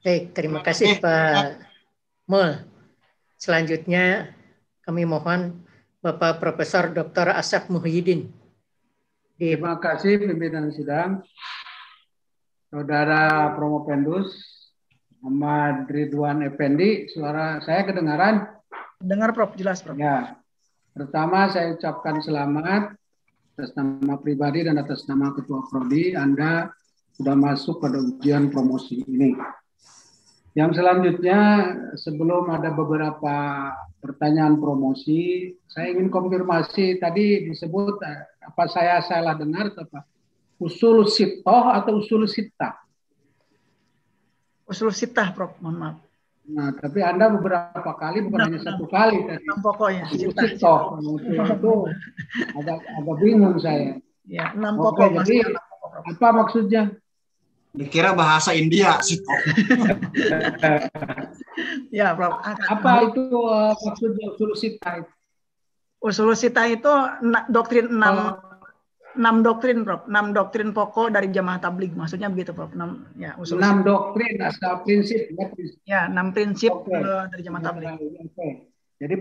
Baik, terima kasih Pak Mul. Selanjutnya kami mohon Bapak Profesor Dr. Asaf Muhyiddin. Terima kasih pimpinan sidang, Saudara Prof. Pendus, Muhammad Ridwan Effendi. Suara saya kedengaran? Dengar, Prof, jelas, Prof. Ya. Pertama saya ucapkan selamat atas nama pribadi dan atas nama Ketua Prodi, Anda sudah masuk pada ujian promosi ini. Yang selanjutnya, sebelum ada beberapa pertanyaan promosi, saya ingin konfirmasi tadi disebut apa saya salah dengar atau apa? Usul sittoh atau usul sittah? Usul sittah, Prof. Mohon maaf. Nah, tapi Anda beberapa kali, bukan hanya satu kali tadi. 6 pokoknya. Itu agak bingung saya. Ya, 6 Oke, pokok. jadi apa maksudnya? Dikira bahasa India sih. Ya, Prof. Apa itu maksudnya usul sita? Usul sita itu doktrin 6 doktrin, Prof. 6 doktrin pokok dari Jamaah Tabligh. Maksudnya begitu, Prof. 6 ya, usul 6 doktrin asal prinsip ya. Ya, 6 prinsip dari Jamaah Tabligh. Oke. Jadi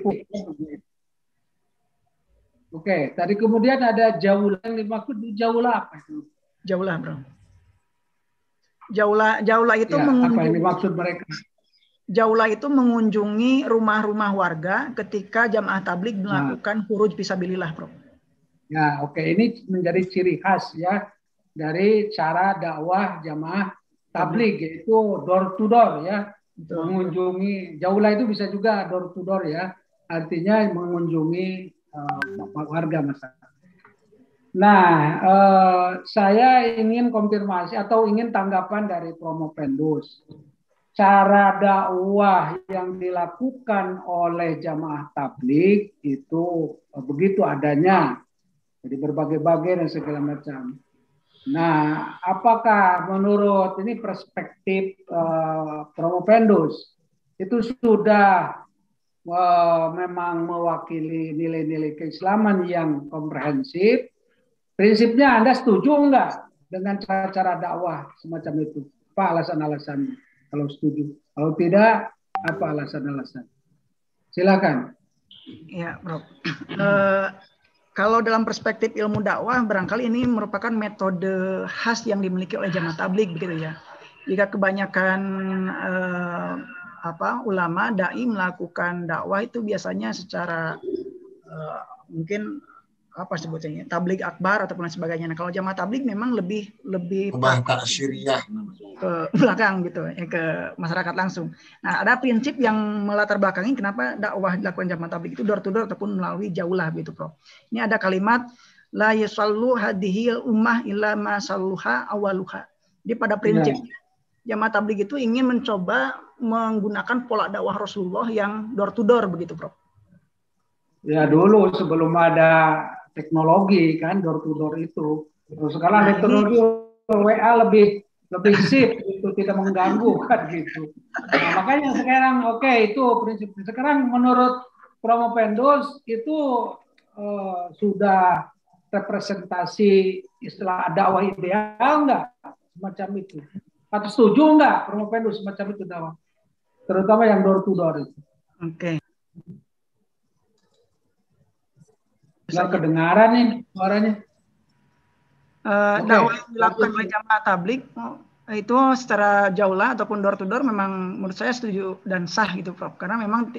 oke, tadi kemudian ada jaulah, yang dimaksud jaulah apa itu? Jaulah, Bro. Jaulah itu ya, apa yang dimaksud mereka? Jaulah itu mengunjungi rumah-rumah warga ketika Jamaah Tabligh melakukan khuruj fisabilillah, Bro. Ya, oke, ini menjadi ciri khas ya dari cara dakwah Jamaah Tabligh, yaitu door to door ya. Betul. Mengunjungi, jaulah itu bisa juga door to door ya. Artinya mengunjungi warga masyarakat. Nah, saya ingin konfirmasi atau ingin tanggapan dari Promopendus. Cara dakwah yang dilakukan oleh Jamaah Tabligh itu begitu adanya, jadi berbagai-bagai dan segala macam. Nah, apakah menurut ini perspektif Promopendus itu sudah memang mewakili nilai-nilai keislaman yang komprehensif? Prinsipnya Anda setuju enggak dengan cara-cara dakwah semacam itu? Apa alasan-alasannya? Kalau setuju, kalau tidak, apa alasan-alasan? Silakan. Ya, Bro. Kalau dalam perspektif ilmu dakwah, barangkali ini merupakan metode khas yang dimiliki oleh Jamaah Tabligh, begitu ya. Jika kebanyakan ulama dai melakukan dakwah itu biasanya secara mungkin apa sebutnya, tabligh akbar ataupun sebagainya. Nah, kalau Jamaah Tabligh memang lebih syariah ke belakang gitu ya, ke masyarakat langsung. Nah, ada prinsip yang melatar belakangi kenapa dakwah dilakukan Jamaah Tabligh itu door to door ataupun melalui jaulah gitu, Prof. Ini ada kalimat la yasallu hadhil ummah illa ma salluha awaluha. Jadi pada prinsipnya Jamaah Tabligh itu ingin mencoba menggunakan pola dakwah Rasulullah yang door to door begitu, Prof. Ya, dulu sebelum ada teknologi kan door to door itu. Terus sekarang teknologi WA lebih sip, itu tidak mengganggu kan gitu. Nah, makanya sekarang itu prinsip. Sekarang menurut Promopendus itu sudah representasi istilah dakwah ideal enggak semacam itu? Atau setuju enggak Promopendus semacam itu dakwah? Terutama yang door to door itu. Oke. Nggak kedengaran nih suaranya. Dakwah yang dilakukan oleh Jamaah Tabligh itu secara jaulah ataupun door to door memang menurut saya setuju dan sah gitu, Prof. Karena memang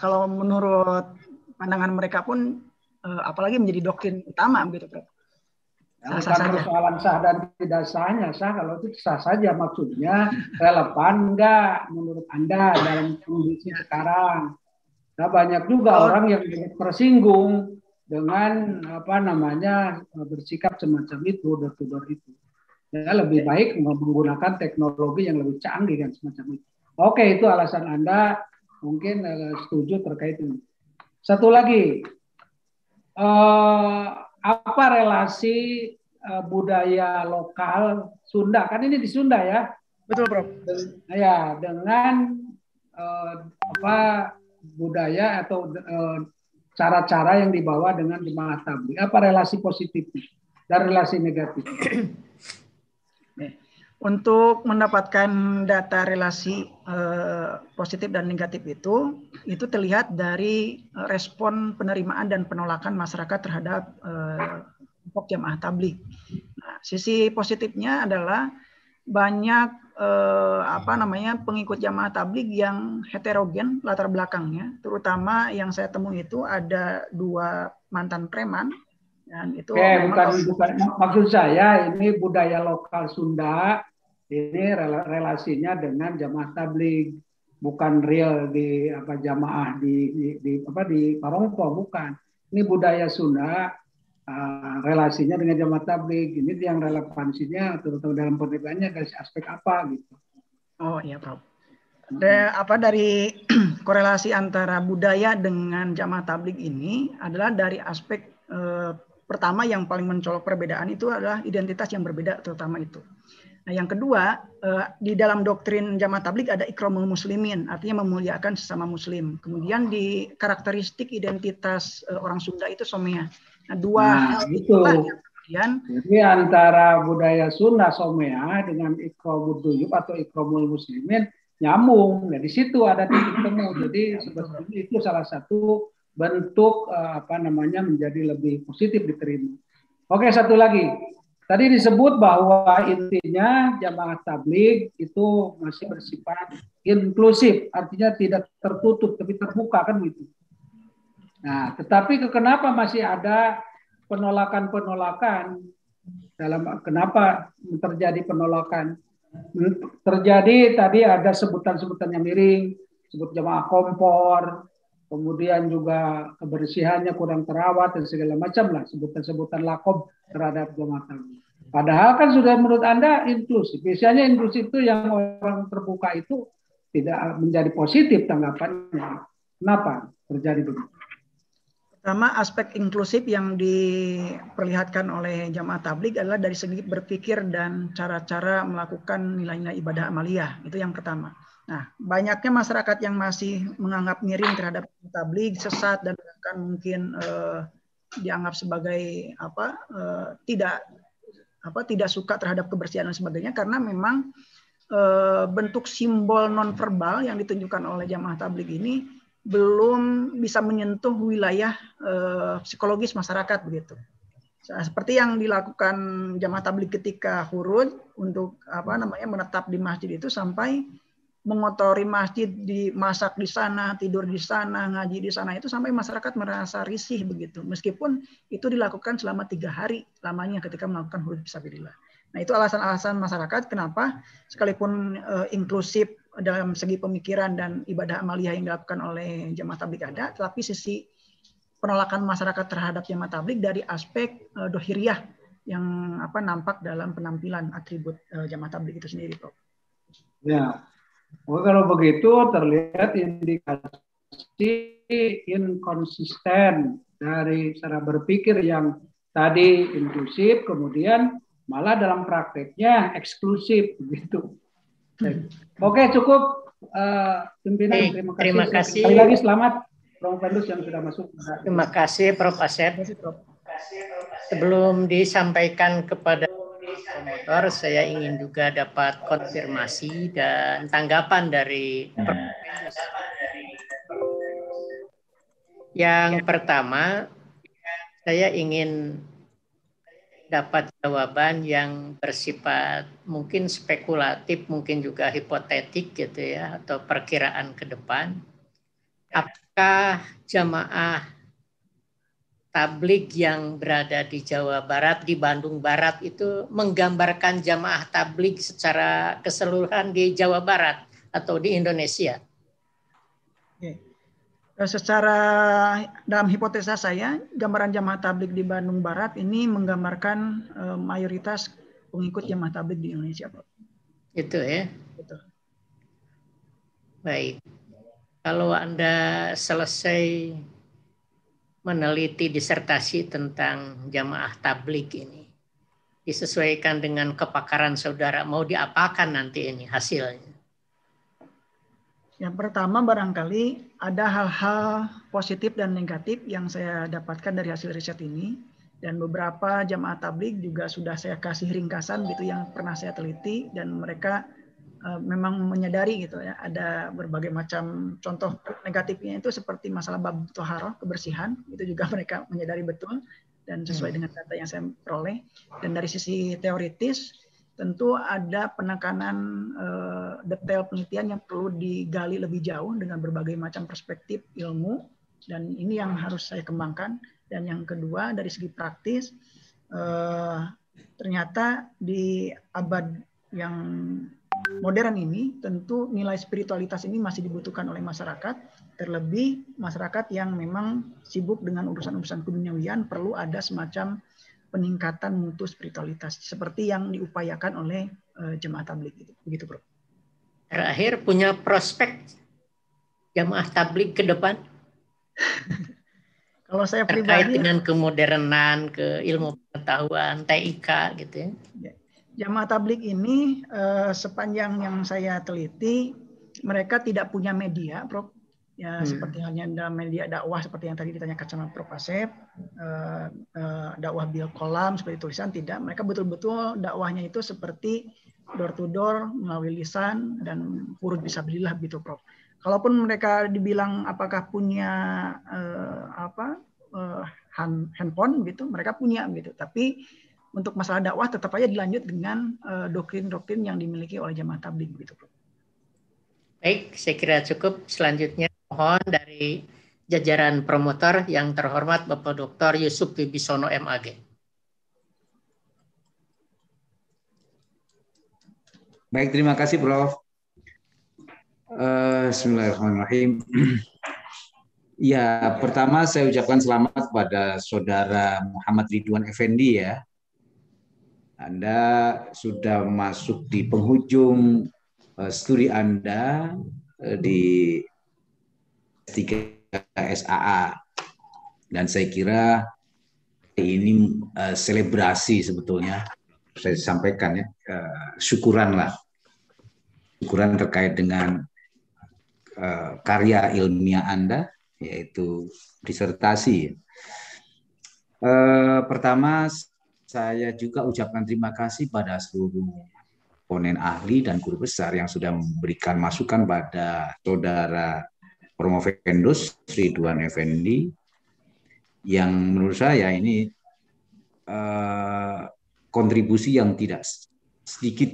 kalau menurut pandangan mereka pun apalagi menjadi doktrin utama begitu, Prof. Bukan persoalan sah dan tidak sahnya, sah kalau itu sah saja, maksudnya relevan enggak menurut Anda dalam kondisi sekarang. Nah, banyak juga orang yang tersinggung dengan bersikap semacam itu, door to door itu. Ya, lebih baik menggunakan teknologi yang lebih canggih kan semacam itu. Oke, itu alasan Anda mungkin setuju terkait ini. Satu lagi, apa relasi budaya lokal Sunda? Kan ini di Sunda ya? Betul, Prof. Ya, dengan budaya atau cara-cara yang dibawa dengan Jamaah Tabligh. Apa relasi positifnya dan relasi negatifnya? Untuk mendapatkan data relasi positif dan negatif itu terlihat dari respon penerimaan dan penolakan masyarakat terhadap kelompok Jamaah Tabligh. Nah, sisi positifnya adalah banyak pengikut Jamaah Tabligh yang heterogen latar belakangnya, terutama yang saya temui itu ada 2 mantan preman dan itu bukan maksud saya ini budaya lokal Sunda ini relasinya dengan Jamaah Tabligh, bukan real di jamaah di Parongpo, bukan. Ini budaya Sunda relasinya dengan Jamaah Tabligh. Ini yang relevansinya terutama dalam penelitiannya dari aspek apa gitu. Oh iya, Prof. Dari korelasi antara budaya dengan jamaah tabligh ini adalah dari aspek pertama yang paling mencolok perbedaan itu adalah identitas yang berbeda, terutama itu. Nah, yang kedua, di dalam doktrin jamaah tabligh ada ikramul muslimin, artinya memuliakan sesama muslim. Kemudian di karakteristik identitas orang Sunda itu somea. Nah, dua hal itulah yang kemudian. Jadi antara budaya Sunda somea dengan ikramul duyub atau ikramul muslimin nyambung. Nah, di situ ada titik temu. Jadi sebetulnya itu salah satu bentuk menjadi lebih positif diterima. Oke, satu lagi. Tadi disebut bahwa intinya jamaah tabligh itu masih bersifat inklusif, artinya tidak tertutup tapi terbuka kan gitu. Nah, tetapi kenapa masih ada penolakan-penolakan kenapa terjadi penolakan? Terjadi tadi ada sebutan-sebutan yang miring, sebut jamaah kompor, kemudian juga kebersihannya kurang terawat dan segala macam lah sebutan-sebutan lakob terhadap jamaah tabligh. Padahal kan sudah menurut Anda inklusif. Biasanya inklusif itu yang orang terbuka itu tidak menjadi positif tanggapannya. Kenapa terjadi begitu? Pertama, aspek inklusif yang diperlihatkan oleh jamaah tabligh adalah dari segi berpikir dan cara-cara melakukan nilai-nilai ibadah amaliyah. Itu yang pertama. Nah, banyaknya masyarakat yang masih menganggap miring terhadap tabligh, sesat, dan bahkan mungkin dianggap sebagai tidak suka terhadap kebersihan dan sebagainya, karena memang bentuk simbol nonverbal yang ditunjukkan oleh jamaah tabligh ini belum bisa menyentuh wilayah psikologis masyarakat begitu. Seperti yang dilakukan jamaah tabligh ketika khurud untuk menetap di masjid itu sampai mengotori masjid, dimasak di sana, tidur di sana, ngaji di sana, itu sampai masyarakat merasa risih begitu. Meskipun itu dilakukan selama 3 hari lamanya ketika melakukan khurud fisabilillah. Nah, itu alasan-alasan masyarakat kenapa sekalipun inklusif dalam segi pemikiran dan ibadah amaliyah yang dilakukan oleh jamaah tabligh ada, tetapi sisi penolakan masyarakat terhadap jamaah tabligh dari aspek dohiriyah yang nampak dalam penampilan atribut jamaah tabligh itu sendiri, Prof. Ya, kalau begitu terlihat indikasi inkonsisten dari cara berpikir yang tadi inklusif, kemudian malah dalam prakteknya eksklusif begitu. Oke, cukup pimpinan. Terima kasih. Sekali lagi selamat Prof. Pendus yang sudah masuk. Terima kasih Prof. Asep. Sebelum disampaikan kepada promotor, saya ingin juga dapat konfirmasi dan tanggapan dari Prof. Pendus. Yang pertama, saya ingin dapat jawaban yang bersifat mungkin spekulatif, mungkin juga hipotetik gitu ya, atau perkiraan ke depan. Apakah jamaah tabligh yang berada di Jawa Barat, di Bandung Barat itu menggambarkan jamaah tabligh secara keseluruhan di Jawa Barat atau di Indonesia? Secara dalam hipotesa saya, gambaran jamaah tabligh di Bandung Barat ini menggambarkan mayoritas pengikut jamaah tabligh di Indonesia, Pak. Itu ya. Betul. Baik. Kalau Anda selesai meneliti disertasi tentang jamaah tabligh ini, disesuaikan dengan kepakaran saudara, mau diapakan nanti ini hasilnya? Yang pertama barangkali ada hal-hal positif dan negatif yang saya dapatkan dari hasil riset ini, dan beberapa jamaah tabligh juga sudah saya kasih ringkasan gitu yang pernah saya teliti, dan mereka memang menyadari gitu ya, ada berbagai macam contoh negatifnya itu seperti masalah bab toharoh, kebersihan, itu juga mereka menyadari betul dan sesuai dengan data yang saya peroleh. Dan dari sisi teoritis tentu ada penekanan detail penelitian yang perlu digali lebih jauh dengan berbagai macam perspektif ilmu, dan ini yang harus saya kembangkan. Dan yang kedua dari segi praktis, ternyata di abad yang modern ini tentu nilai spiritualitas ini masih dibutuhkan oleh masyarakat, terlebih masyarakat yang memang sibuk dengan urusan-urusan keduniawian, perlu ada semacam peningkatan mutu spiritualitas seperti yang diupayakan oleh jemaah tabligh. Begitu, Bro. Terakhir, punya prospek jamaah tabligh ke depan? Kalau saya terkait pribadi dengan kemodernan, ke ilmu pengetahuan, TIK gitu ya. Jamaah tabligh ini sepanjang yang saya teliti mereka tidak punya media, Prof. Ya seperti halnya dalam media dakwah seperti yang tadi ditanyakan sama Prof. Asep, dakwah bil kolam seperti tulisan tidak. Mereka betul-betul dakwahnya itu seperti door to door melalui lisan dan furud fisabilillah gitu, Prof. Kalaupun mereka dibilang apakah punya handphone gitu, mereka punya gitu. Tapi untuk masalah dakwah tetap aja dilanjut dengan doktrin-doktrin yang dimiliki oleh jamaah tabligh gitu, Prof. Baik, saya kira cukup. Selanjutnya mohon dari jajaran promotor yang terhormat Bapak Dr. Yusuf Wibisono MAG. Baik, terima kasih Prof. Bismillahirrahmanirrahim. Ya, pertama saya ucapkan selamat pada Saudara Muhammad Ridwan Effendi ya. Anda sudah masuk di penghujung studi Anda di S3 SAA. Dan saya kira ini selebrasi sebetulnya. Saya sampaikan ya, syukuran terkait dengan karya ilmiah Anda, yaitu disertasi. Pertama, saya juga ucapkan terima kasih pada seluruh komponen ahli dan guru besar yang sudah memberikan masukan pada Saudara Promovendus Ridwan Effendi, yang menurut saya ini kontribusi yang tidak sedikit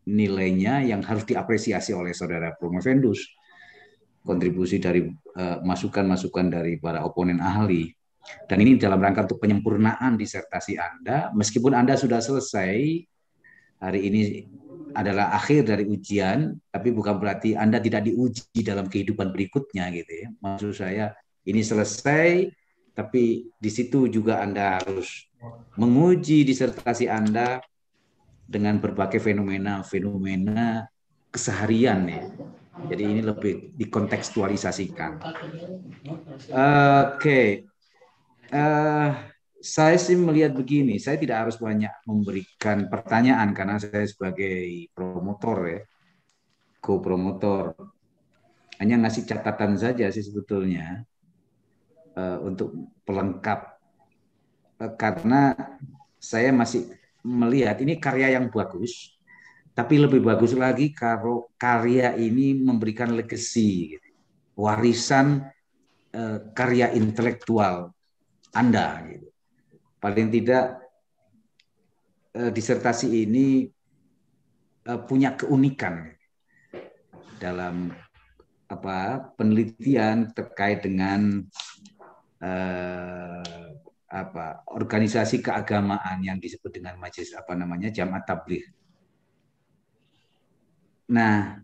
nilainya yang harus diapresiasi oleh Saudara Promovendus. Kontribusi dari masukan-masukan dari para oponen ahli. Dan ini dalam rangka untuk penyempurnaan disertasi Anda, meskipun Anda sudah selesai, hari ini adalah akhir dari ujian, tapi bukan berarti Anda tidak diuji dalam kehidupan berikutnya gitu ya. Maksud saya ini selesai, tapi di situ juga Anda harus menguji disertasi Anda dengan berbagai fenomena keseharian ya. Jadi ini lebih dikontekstualisasikan. Oke. Saya sih melihat begini, saya tidak harus banyak memberikan pertanyaan karena saya sebagai promotor ya, co-promotor, hanya ngasih catatan saja sih sebetulnya untuk pelengkap, karena saya masih melihat ini karya yang bagus, tapi lebih bagus lagi kalau karya ini memberikan legacy, warisan karya intelektual Anda gitu. Paling tidak disertasi ini punya keunikan dalam penelitian terkait dengan organisasi keagamaan yang disebut dengan majelis Jamaah Tabligh. Nah,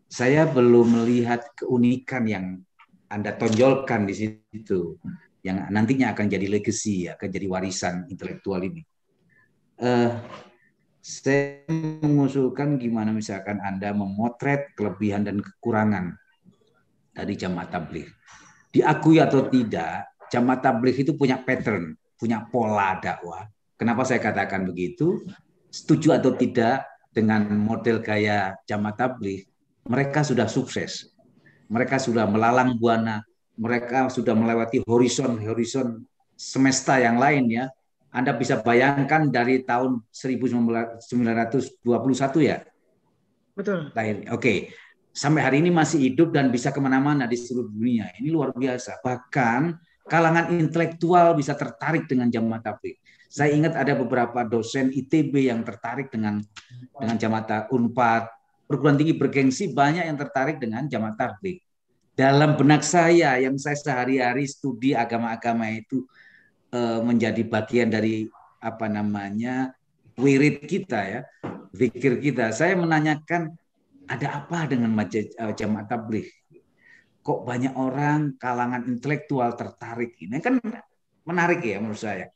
saya belum melihat keunikan yang Anda tonjolkan di situ, yang nantinya akan jadi legacy, akan jadi warisan intelektual ini. Saya mengusulkan gimana misalkan Anda memotret kelebihan dan kekurangan dari jamaah tabligh. Diakui atau tidak, jamaah tabligh itu punya pattern, punya pola dakwah. Kenapa saya katakan begitu? Setuju atau tidak dengan model gaya jamaah tabligh, mereka sudah sukses. Mereka sudah melalang buana, mereka sudah melewati horizon semesta yang lain ya. Anda bisa bayangkan dari tahun 1921 ya? Betul. Oke. Sampai hari ini masih hidup dan bisa kemana-mana di seluruh dunia. Ini luar biasa. Bahkan kalangan intelektual bisa tertarik dengan jamaah tabligh. Saya ingat ada beberapa dosen ITB yang tertarik dengan jamaah Unpad. Perguruan tinggi bergengsi banyak yang tertarik dengan jamaah tabligh. Dalam benak saya yang saya sehari-hari studi agama-agama itu menjadi bagian dari wirid kita ya, zikir kita. Saya menanyakan ada apa dengan jamaah tabligh? Kok banyak orang kalangan intelektual tertarik? Ini kan menarik ya menurut saya.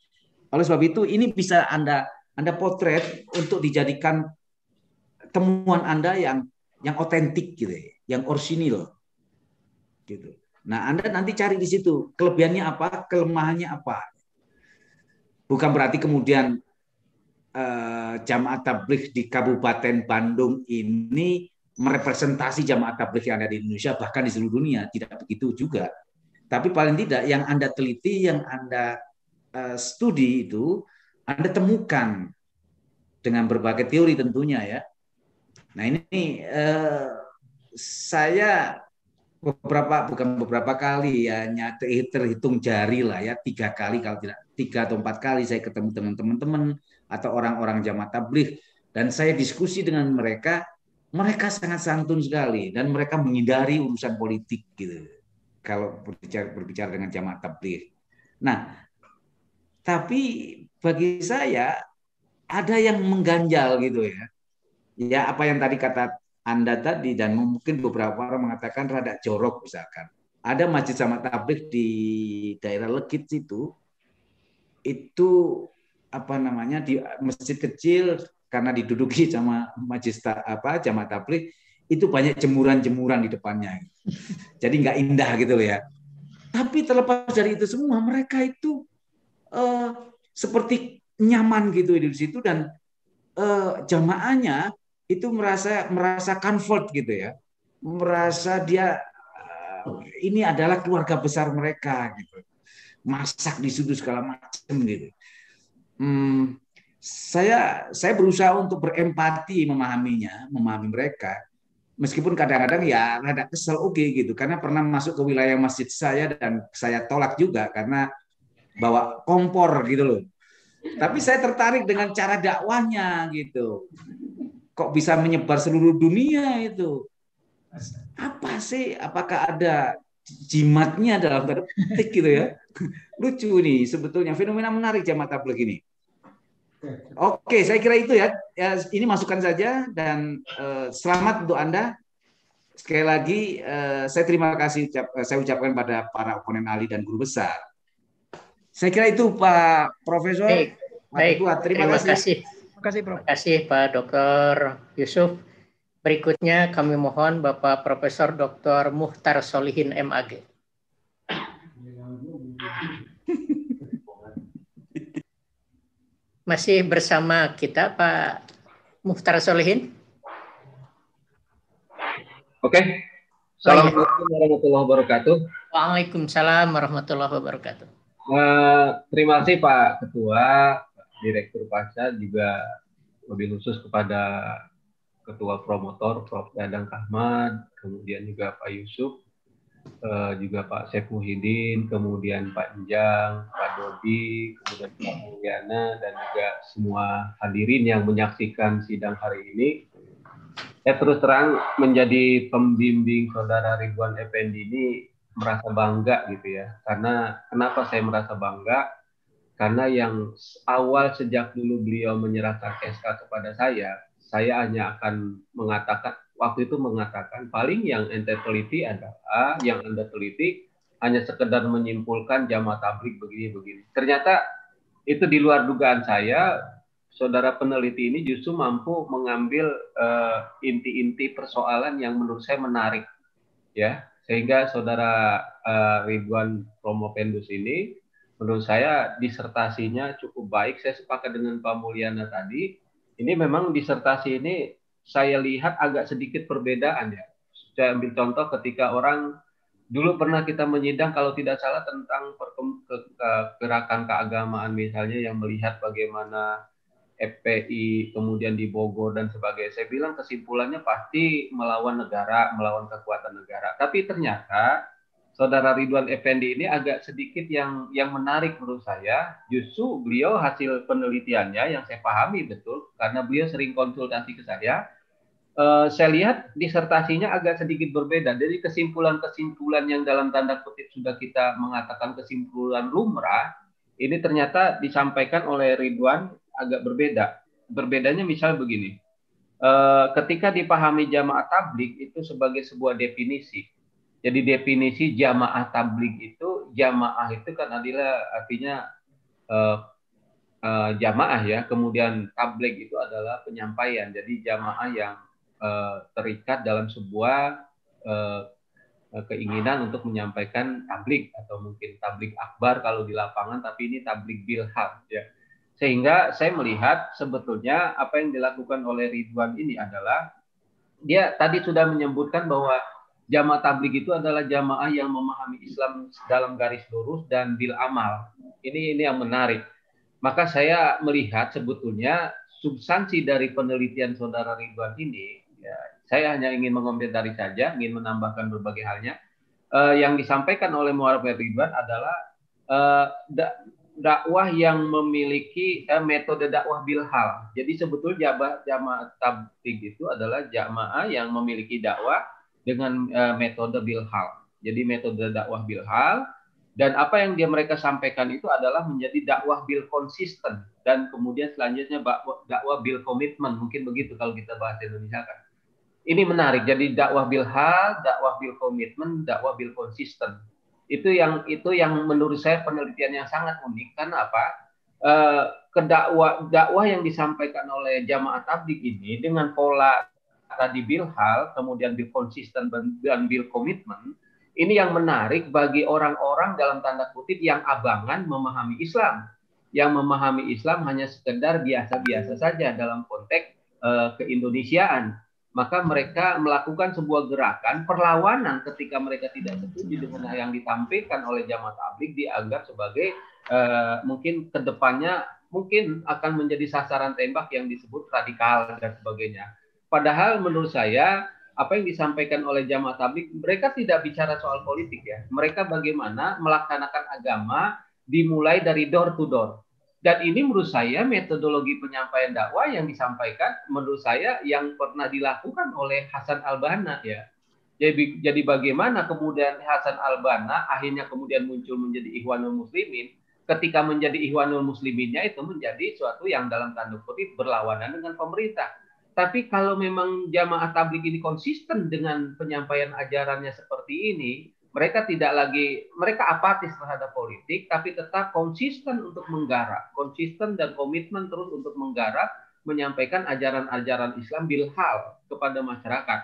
Oleh sebab itu ini bisa Anda potret untuk dijadikan temuan Anda yang yang otentik gitu ya, yang orisinil gitu. Nah, Anda nanti cari di situ kelebihannya apa, kelemahannya apa. Bukan berarti kemudian jamaah tabligh di Kabupaten Bandung ini merepresentasi jamaah tabligh yang ada di Indonesia, bahkan di seluruh dunia. Tidak begitu juga. Tapi paling tidak yang Anda teliti, yang Anda studi itu, Anda temukan dengan berbagai teori tentunya ya. Nah ini saya bukan beberapa kali ya, terhitung jari lah ya, 3 kali kalau tidak 3 atau 4 kali saya ketemu dengan teman-teman atau orang-orang jamaah tabligh dan saya diskusi dengan mereka. Mereka sangat santun sekali dan mereka menghindari urusan politik gitu kalau berbicara dengan jamaah tabligh. Nah, tapi bagi saya ada yang mengganjal gitu ya. Ya apa yang tadi kata Anda tadi dan mungkin beberapa orang mengatakan rada jorok misalkan. Ada masjid jamaah tabligh di daerah Legit itu apa namanya di masjid kecil karena diduduki sama jamaah tabligh itu banyak jemuran-jemuran di depannya. Jadi nggak indah gitu loh ya. Tapi terlepas dari itu semua mereka itu seperti nyaman gitu di situ dan jamaahnya itu merasa comfort gitu ya. Merasa dia ini adalah keluarga besar mereka gitu. Masak di situ segala macam gitu. Saya berusaha untuk berempati memahami mereka. Meskipun kadang-kadang ya rada kesel gitu karena pernah masuk ke wilayah masjid saya dan saya tolak juga karena bawa kompor gitu loh. Tapi saya tertarik dengan cara dakwahnya gitu. Kok bisa menyebar seluruh dunia itu? Apa sih? Apakah ada jimatnya dalam tanda petik gitu ya? Lucu nih sebetulnya fenomena menarik jamaah tabligh ini. Oke, saya kira itu ya. Ini masukan saja dan selamat untuk Anda. Sekali lagi saya terima kasih saya ucapkan pada para oponen ahli dan guru besar. Saya kira itu Pak Profesor. Baik. Terima kasih. Terima kasih, Prof. Terima kasih Pak Dr. Yusuf. Berikutnya kami mohon Bapak Profesor Dr. Muhtar Solihin MAG. Masih bersama kita Pak Muhtar Solihin? Oke. Assalamualaikum warahmatullahi wabarakatuh. Waalaikumsalam warahmatullahi wabarakatuh. Terima kasih Pak Ketua, Direktur Pasca, juga lebih khusus kepada Ketua Promotor Prof. Dadang Ahmad, kemudian juga Pak Yusuf, juga Pak Syekh Muhyiddin, kemudian Pak Injang, Pak Dodi, kemudian Pak Mulyana, dan juga semua hadirin yang menyaksikan sidang hari ini. Saya terus terang menjadi pembimbing Saudara Ridwan Effendi ini merasa bangga gitu ya. Karena kenapa saya merasa bangga? Karena yang awal sejak dulu beliau menyerahkan SK kepada saya hanya akan waktu itu mengatakan paling yang ente teliti adalah yang Anda teliti hanya sekedar menyimpulkan jamaah tabligh begini-begini. Ternyata itu di luar dugaan saya. Saudara peneliti ini justru mampu mengambil inti-inti persoalan yang menurut saya menarik, ya, sehingga saudara Ridwan Promopendus ini menurut saya disertasinya cukup baik. Saya sepakat dengan Pak Mulyana tadi. Ini memang disertasi ini saya lihat agak sedikit perbedaan ya. Saya ambil contoh ketika orang dulu pernah kita menyidang kalau tidak salah tentang gerakan keagamaan misalnya yang melihat bagaimana FPI kemudian di Bogor dan sebagainya. Saya bilang kesimpulannya pasti melawan negara, melawan kekuatan negara. Tapi ternyata Saudara Ridwan Effendi ini agak sedikit yang menarik menurut saya. Justru beliau hasil penelitiannya yang saya pahami betul karena beliau sering konsultasi ke saya. Saya lihat disertasinya agak sedikit berbeda. Dari kesimpulan-kesimpulan yang dalam tanda kutip sudah kita mengatakan kesimpulan lumrah, ini ternyata disampaikan oleh Ridwan agak berbeda. Berbedanya misal begini, ketika dipahami jamaah tabligh itu sebagai sebuah definisi. Jadi definisi jamaah tabligh itu, jamaah itu kan adalah artinya jamaah ya, kemudian tabligh itu adalah penyampaian. Jadi jamaah yang terikat dalam sebuah keinginan untuk menyampaikan tablik atau mungkin tablik akbar kalau di lapangan, tapi ini tablik bilhal ya. Sehingga saya melihat sebetulnya apa yang dilakukan oleh Ridwan ini adalah dia tadi sudah menyebutkan bahwa jamaah tablik itu adalah jamaah yang memahami Islam dalam garis lurus dan bil amal. Ini yang menarik. Maka saya melihat sebetulnya substansi dari penelitian saudara Ridwan ini, ya, saya hanya ingin mengomentari saja, ingin menambahkan berbagai halnya. Yang disampaikan oleh Muhammad Ridwan adalah dakwah yang memiliki metode dakwah bilhal. Jadi sebetulnya jamaah tabligh itu adalah jamaah yang memiliki dakwah dengan metode bilhal. Jadi metode dakwah bilhal, dan apa yang mereka sampaikan itu adalah menjadi dakwah bil konsisten, dan kemudian selanjutnya dakwah bil komitmen, mungkin begitu kalau kita bahas Indonesia kan. Ini menarik, jadi dakwah bil hal, dakwah bil komitmen, dakwah bil konsisten. Itu yang menurut saya penelitian yang sangat unik. Karena apa? Dakwah yang disampaikan oleh jamaah tabligh ini dengan pola tadi bil hal, kemudian bil konsisten dan bil komitmen, ini yang menarik bagi orang-orang dalam tanda kutip yang abangan memahami Islam. Yang memahami Islam hanya sekedar biasa-biasa saja dalam konteks keindonesiaan. Maka mereka melakukan sebuah gerakan perlawanan ketika mereka tidak setuju dengan yang ditampilkan oleh jamaah tabligh, dianggap sebagai mungkin kedepannya mungkin akan menjadi sasaran tembak yang disebut radikal dan sebagainya. Padahal menurut saya apa yang disampaikan oleh jamaah tabligh, mereka tidak bicara soal politik ya. Mereka bagaimana melaksanakan agama dimulai dari door to door. Dan ini menurut saya metodologi penyampaian dakwah yang disampaikan menurut saya yang pernah dilakukan oleh Hasan Al-Banna ya. Jadi bagaimana kemudian Hasan Al-Banna akhirnya kemudian muncul menjadi Ikhwanul Muslimin, ketika menjadi Ikhwanul Musliminnya itu menjadi suatu yang dalam tanda kutip berlawanan dengan pemerintah. Tapi kalau memang jamaah tabligh ini konsisten dengan penyampaian ajarannya seperti ini, mereka apatis terhadap politik, tapi tetap konsisten untuk menggarap, konsisten dan komitmen terus untuk menggarap, menyampaikan ajaran-ajaran Islam bilhal kepada masyarakat.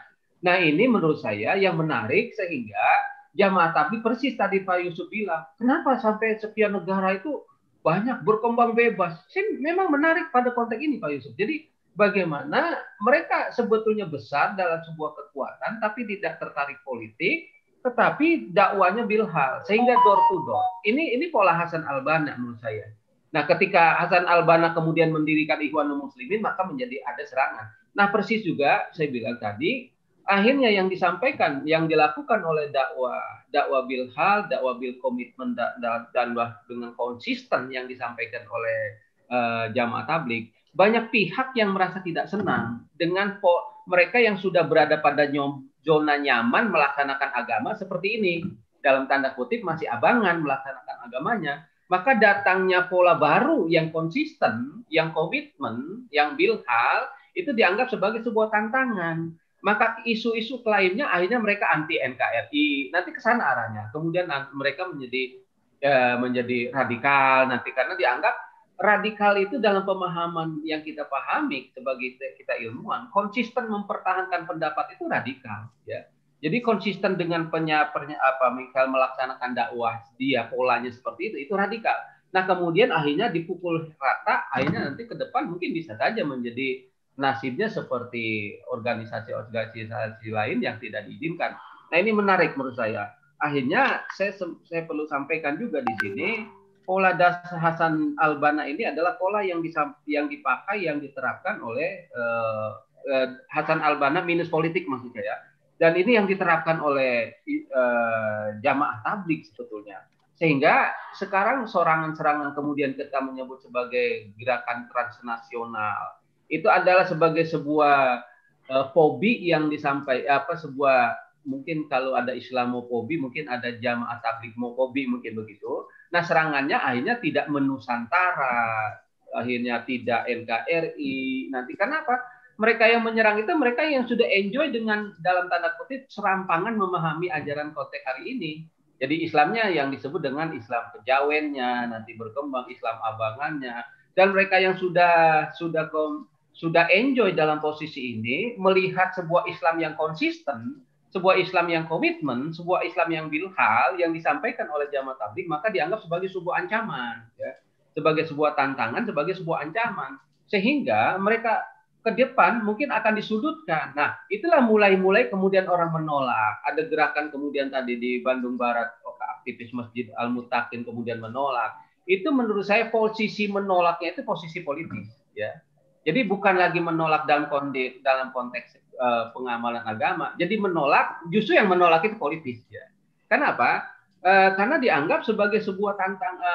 Nah ini menurut saya yang menarik, sehingga jamaah tabligh persis tadi Pak Yusuf bilang, kenapa sampai sekian negara itu banyak berkembang bebas? Memang menarik pada konteks ini Pak Yusuf. Jadi bagaimana mereka sebetulnya besar dalam sebuah kekuatan, tapi tidak tertarik politik, tetapi dakwanya bilhal, sehingga door to door. Ini pola Hasan Al-Banna menurut saya. Nah, ketika Hasan Al-Banna kemudian mendirikan Ikhwanul Muslimin, maka menjadi ada serangan. Nah, persis juga saya bilang tadi, akhirnya yang disampaikan, yang dilakukan oleh dakwah bilhal, dakwah bil komitmen dan dengan konsisten yang disampaikan oleh jamaah tabligh, banyak pihak yang merasa tidak senang dengan mereka yang sudah berada pada zona nyaman melaksanakan agama seperti ini, dalam tanda kutip masih abangan melaksanakan agamanya. Maka datangnya pola baru yang konsisten, yang komitmen, yang bilhal, itu dianggap sebagai sebuah tantangan. Maka isu-isu klaimnya akhirnya mereka anti NKRI, nanti ke sana arahnya. Kemudian mereka menjadi radikal nanti, karena dianggap radikal itu dalam pemahaman yang kita pahami sebagai kita ilmuwan, konsisten mempertahankan pendapat itu radikal ya. Jadi konsisten dengan misal melaksanakan dakwah dia polanya seperti itu radikal. Nah, kemudian akhirnya dipukul rata, akhirnya nanti ke depan mungkin bisa saja menjadi nasibnya seperti organisasi-organisasi lain yang tidak diizinkan. Nah, ini menarik menurut saya. Akhirnya saya perlu sampaikan juga di sini, pola dasar Hasan Al-Banna ini adalah pola yang dipakai, yang diterapkan oleh Hasan Al-Banna minus politik maksudnya ya. Dan ini yang diterapkan oleh jamaah tabligh sebetulnya. Sehingga sekarang serangan-serangan kemudian kita menyebut sebagai gerakan transnasional, itu adalah sebagai sebuah fobi yang disampaikan, sebuah mungkin kalau ada Islamofobi, mungkin ada jamaah tablighofobi, mungkin begitu. Nah, serangannya akhirnya tidak menusantara, akhirnya tidak NKRI. Nanti kenapa? Mereka yang menyerang itu mereka yang sudah enjoy dengan dalam tanda kutip serampangan memahami ajaran konteks hari ini. Jadi Islamnya yang disebut dengan Islam kejawennya, nanti berkembang Islam abangannya. Dan mereka yang sudah sudah enjoy dalam posisi ini, melihat sebuah Islam yang konsisten, sebuah Islam yang komitmen, sebuah Islam yang bilhal yang disampaikan oleh jamaah tabligh, maka dianggap sebagai sebuah ancaman, ya, sebagai sebuah tantangan, sebagai sebuah ancaman, sehingga mereka ke depan mungkin akan disudutkan. Nah, itulah mulai-mulai kemudian orang menolak. Ada gerakan kemudian tadi di Bandung Barat, aktivis Masjid Al-Muttaqin kemudian menolak. Itu menurut saya posisi menolaknya itu posisi politis, ya. Jadi bukan lagi menolak dalam konteks pengamalan agama. Jadi menolak, justru yang menolak itu politis, ya. Kenapa? Karena dianggap sebagai sebuah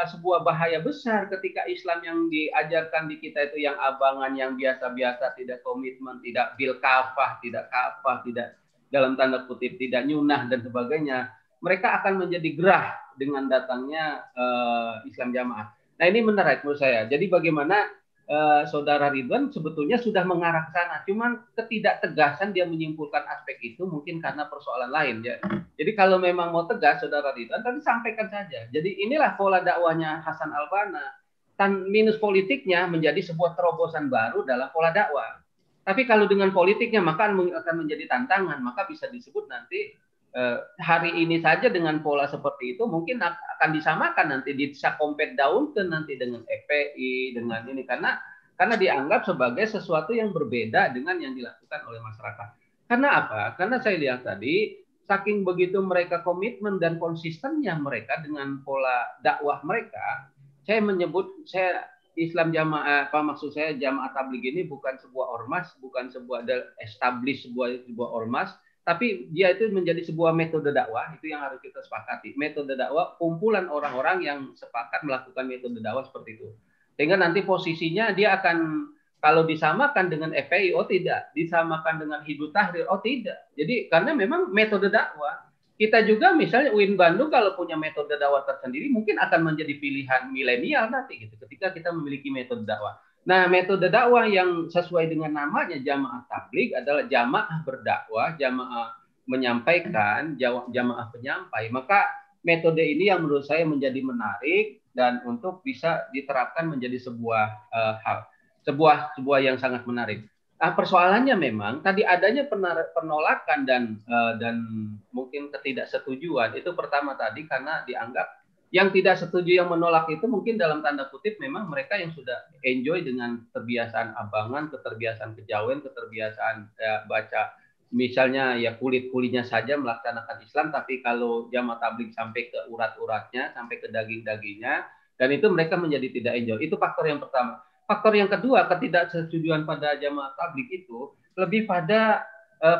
sebuah bahaya besar ketika Islam yang diajarkan di kita itu yang abangan, yang biasa-biasa, tidak komitmen, tidak bil kafah, tidak dalam tanda kutip tidak nyunah dan sebagainya. Mereka akan menjadi gerah dengan datangnya Islam jamaah. Nah, ini menarik menurut saya. Jadi bagaimana Saudara Ridwan sebetulnya sudah mengarah ke sana, cuman ketidaktegasan dia menyimpulkan aspek itu mungkin karena persoalan lain, ya. Jadi kalau memang mau tegas, Saudara Ridwan tadi sampaikan saja. Jadi inilah pola dakwahnya Hasan Al-Banna. Minus politiknya menjadi sebuah terobosan baru dalam pola dakwah. Tapi kalau dengan politiknya maka akan menjadi tantangan, maka bisa disebut nanti hari ini saja dengan pola seperti itu mungkin akan disamakan nanti, bisa compare down ke nanti dengan FPI, dengan ini, karena dianggap sebagai sesuatu yang berbeda dengan yang dilakukan oleh masyarakat. Karena apa? Karena saya lihat tadi saking begitu mereka komitmen dan konsistennya mereka dengan pola dakwah mereka, saya Islam jamaah, maksud saya jamaah tabligh ini bukan sebuah ormas, bukan sebuah establish sebuah ormas, tapi dia itu menjadi sebuah metode dakwah. Itu yang harus kita sepakati. Metode dakwah, kumpulan orang-orang yang sepakat melakukan metode dakwah seperti itu. Sehingga nanti posisinya dia akan, kalau disamakan dengan FPI, oh tidak. Disamakan dengan Hizbut Tahrir, oh tidak. Jadi karena memang metode dakwah. Kita juga misalnya UIN Bandung kalau punya metode dakwah tersendiri mungkin akan menjadi pilihan milenial nanti gitu, ketika kita memiliki metode dakwah. Nah, metode dakwah yang sesuai dengan namanya jamaah tabligh adalah jamaah berdakwah, jamaah menyampaikan, jamaah penyampai. Maka metode ini yang menurut saya menjadi menarik dan untuk bisa diterapkan menjadi sebuah hal, sebuah yang sangat menarik. Nah, persoalannya memang tadi adanya penolakan dan mungkin ketidaksetujuan. Itu pertama tadi karena dianggap yang tidak setuju, yang menolak itu mungkin dalam tanda kutip memang mereka yang sudah enjoy dengan kebiasaan abangan, keterbiasaan kejawen, keterbiasaan baca misalnya ya kulit-kulitnya saja melaksanakan Islam, tapi kalau jamaah tabligh sampai ke urat-uratnya, sampai ke daging-dagingnya, dan itu mereka menjadi tidak enjoy. Itu faktor yang pertama. Faktor yang kedua, ketidaksetujuan pada jamaah tabligh itu lebih pada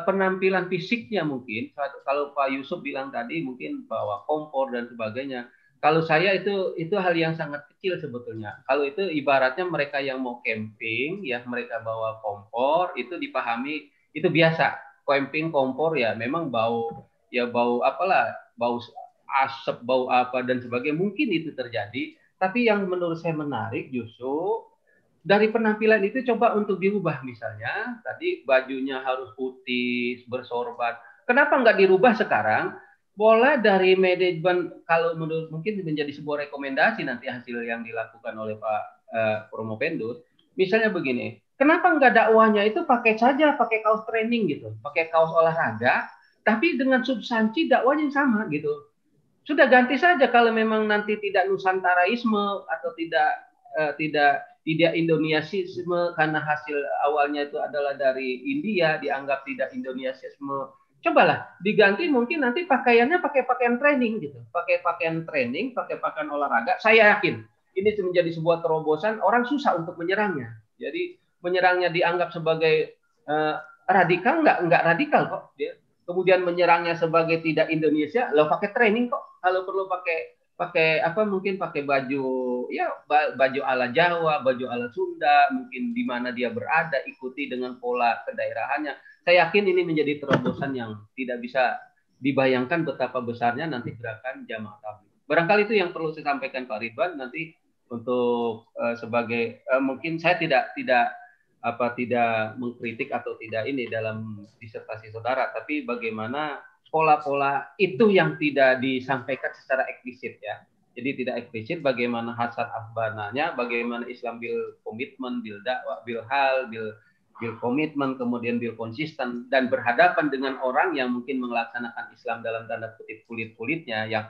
penampilan fisiknya mungkin. Kalau Pak Yusuf bilang tadi mungkin bahwa kompor dan sebagainya. Kalau saya itu hal yang sangat kecil sebetulnya. Kalau itu ibaratnya mereka yang mau camping, ya mereka bawa kompor, itu dipahami itu biasa. Camping kompor ya memang bau apalah, bau asap, bau apa dan sebagainya mungkin itu terjadi. Tapi yang menurut saya menarik justru dari penampilan itu coba untuk dirubah, misalnya tadi bajunya harus putih bersorban. Kenapa nggak dirubah sekarang? Bola dari manajemen, kalau menurut mungkin menjadi sebuah rekomendasi nanti hasil yang dilakukan oleh Pak Promopendus. Misalnya begini, kenapa nggak dakwahnya itu pakai kaos training gitu, pakai kaos olahraga, tapi dengan substansi dakwahnya yang sama gitu. Sudah ganti saja kalau memang nanti tidak nusantaraisme atau tidak Indonesiaisme karena hasil awalnya itu adalah dari India, dianggap tidak Indonesiaisme. Cobalah diganti, mungkin nanti pakaiannya pakai pakaian training gitu, pakai pakaian training, pakai pakaian olahraga. Saya yakin ini menjadi sebuah terobosan, orang susah untuk menyerangnya. Jadi menyerangnya dianggap sebagai radikal, nggak radikal kok dia. Kemudian menyerangnya sebagai tidak Indonesia, lo pakai training kok. Kalau perlu pakai apa, mungkin pakai baju ala Jawa, baju ala Sunda, mungkin di mana dia berada, ikuti dengan pola kedaerahannya. Saya yakin ini menjadi terobosan yang tidak bisa dibayangkan betapa besarnya nanti gerakan jamaah tabligh. Barangkali itu yang perlu saya sampaikan Pak Ridwan nanti untuk sebagai mungkin saya tidak mengkritik atau tidak ini dalam disertasi saudara, tapi bagaimana pola-pola itu yang tidak disampaikan secara eksplisit ya. Jadi tidak eksplisit bagaimana hasad afbananya, bagaimana Islam bil komitmen, bil dakwah, bil hal, bil komitmen, kemudian bil konsisten, dan berhadapan dengan orang yang mungkin melaksanakan Islam dalam tanda kutip kulit-kulitnya, yang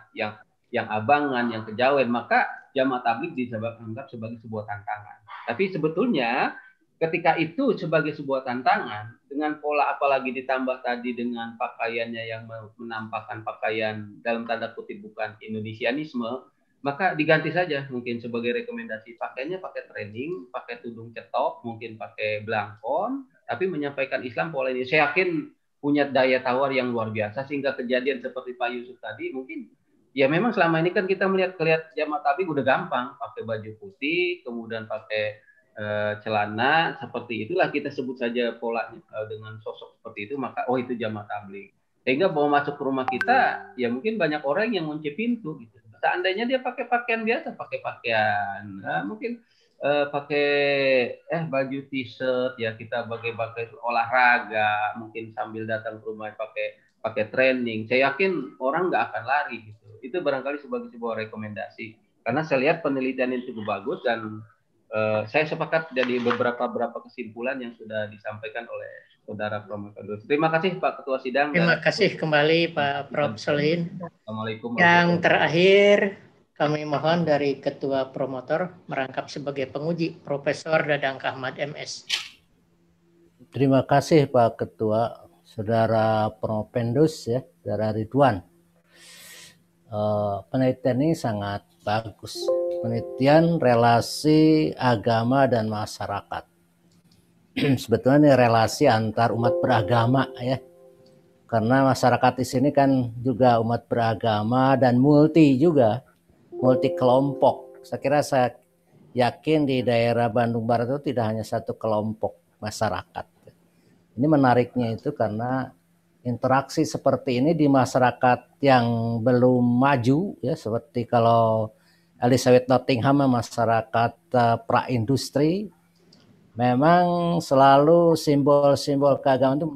abangan, yang kejawen, maka jamaah tabligh dianggap sebagai sebuah tantangan. Tapi sebetulnya ketika itu sebagai sebuah tantangan, dengan pola apalagi ditambah tadi dengan pakaiannya yang menampakkan pakaian dalam tanda kutip bukan Indonesianisme, maka diganti saja mungkin sebagai rekomendasi, pakainya pakai training, pakai tudung cetok, mungkin pakai belangkon, tapi menyampaikan Islam pola ini. Saya yakin punya daya tawar yang luar biasa, sehingga kejadian seperti Pak Yusuf tadi mungkin ya memang selama ini kan kita melihat jamaah tabligh udah gampang, pakai baju putih, kemudian pakai celana, seperti itulah kita sebut saja polanya dengan sosok seperti itu, maka oh itu jamaah tabligh. Sehingga bawa masuk ke rumah kita, ya mungkin banyak orang yang ngunci pintu gitu. Seandainya dia pakai pakaian biasa, pakai pakaian, mungkin pakai baju t-shirt, ya kita pakai olahraga, mungkin sambil datang ke rumah pakai training. Saya yakin orang nggak akan lari gitu. Itu barangkali sebagai sebuah rekomendasi. Karena saya lihat penelitian yang cukup bagus dan saya sepakat dari beberapa kesimpulan yang sudah disampaikan oleh Saudara Prof. Terima kasih Pak Ketua Sidang. Terima kasih kembali Pak Prof. Solihin. Assalamualaikum. Yang terakhir kami mohon dari Ketua Promotor merangkap sebagai penguji Profesor Dadang Ahmad MS. Terima kasih Pak Ketua, Saudara Propendus ya, Saudara Ridwan. Penelitian ini sangat bagus. Penelitian relasi agama dan masyarakat. Sebetulnya ini relasi antar umat beragama ya. Karena masyarakat di sini kan juga umat beragama dan multi kelompok. Saya yakin di daerah Bandung Barat itu tidak hanya satu kelompok masyarakat. Ini menariknya itu karena interaksi seperti ini di masyarakat yang belum maju ya, seperti kalau Elizabeth Nottingham masyarakat pra-industri, memang selalu simbol-simbol keagamaan itu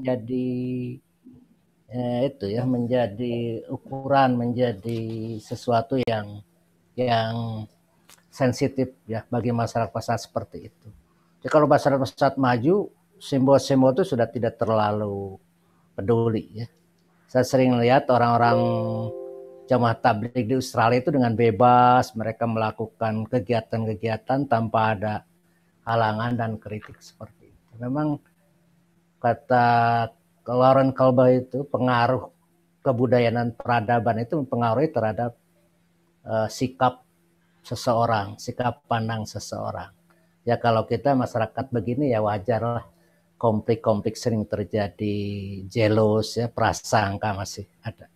menjadi ukuran, menjadi sesuatu yang sensitif ya bagi masyarakat seperti itu. Jadi kalau masyarakat maju, simbol-simbol itu sudah tidak terlalu peduli ya. Saya sering lihat orang-orang jamaah tabligh di Australia itu dengan bebas mereka melakukan kegiatan-kegiatan tanpa ada halangan dan kritik seperti itu. Memang kata Lauren Kalba itu pengaruh kebudayaan peradaban itu mempengaruhi terhadap sikap seseorang, sikap pandang seseorang. Ya kalau kita masyarakat begini ya wajar lah, konflik-konflik sering terjadi, jealous ya, prasangka masih ada.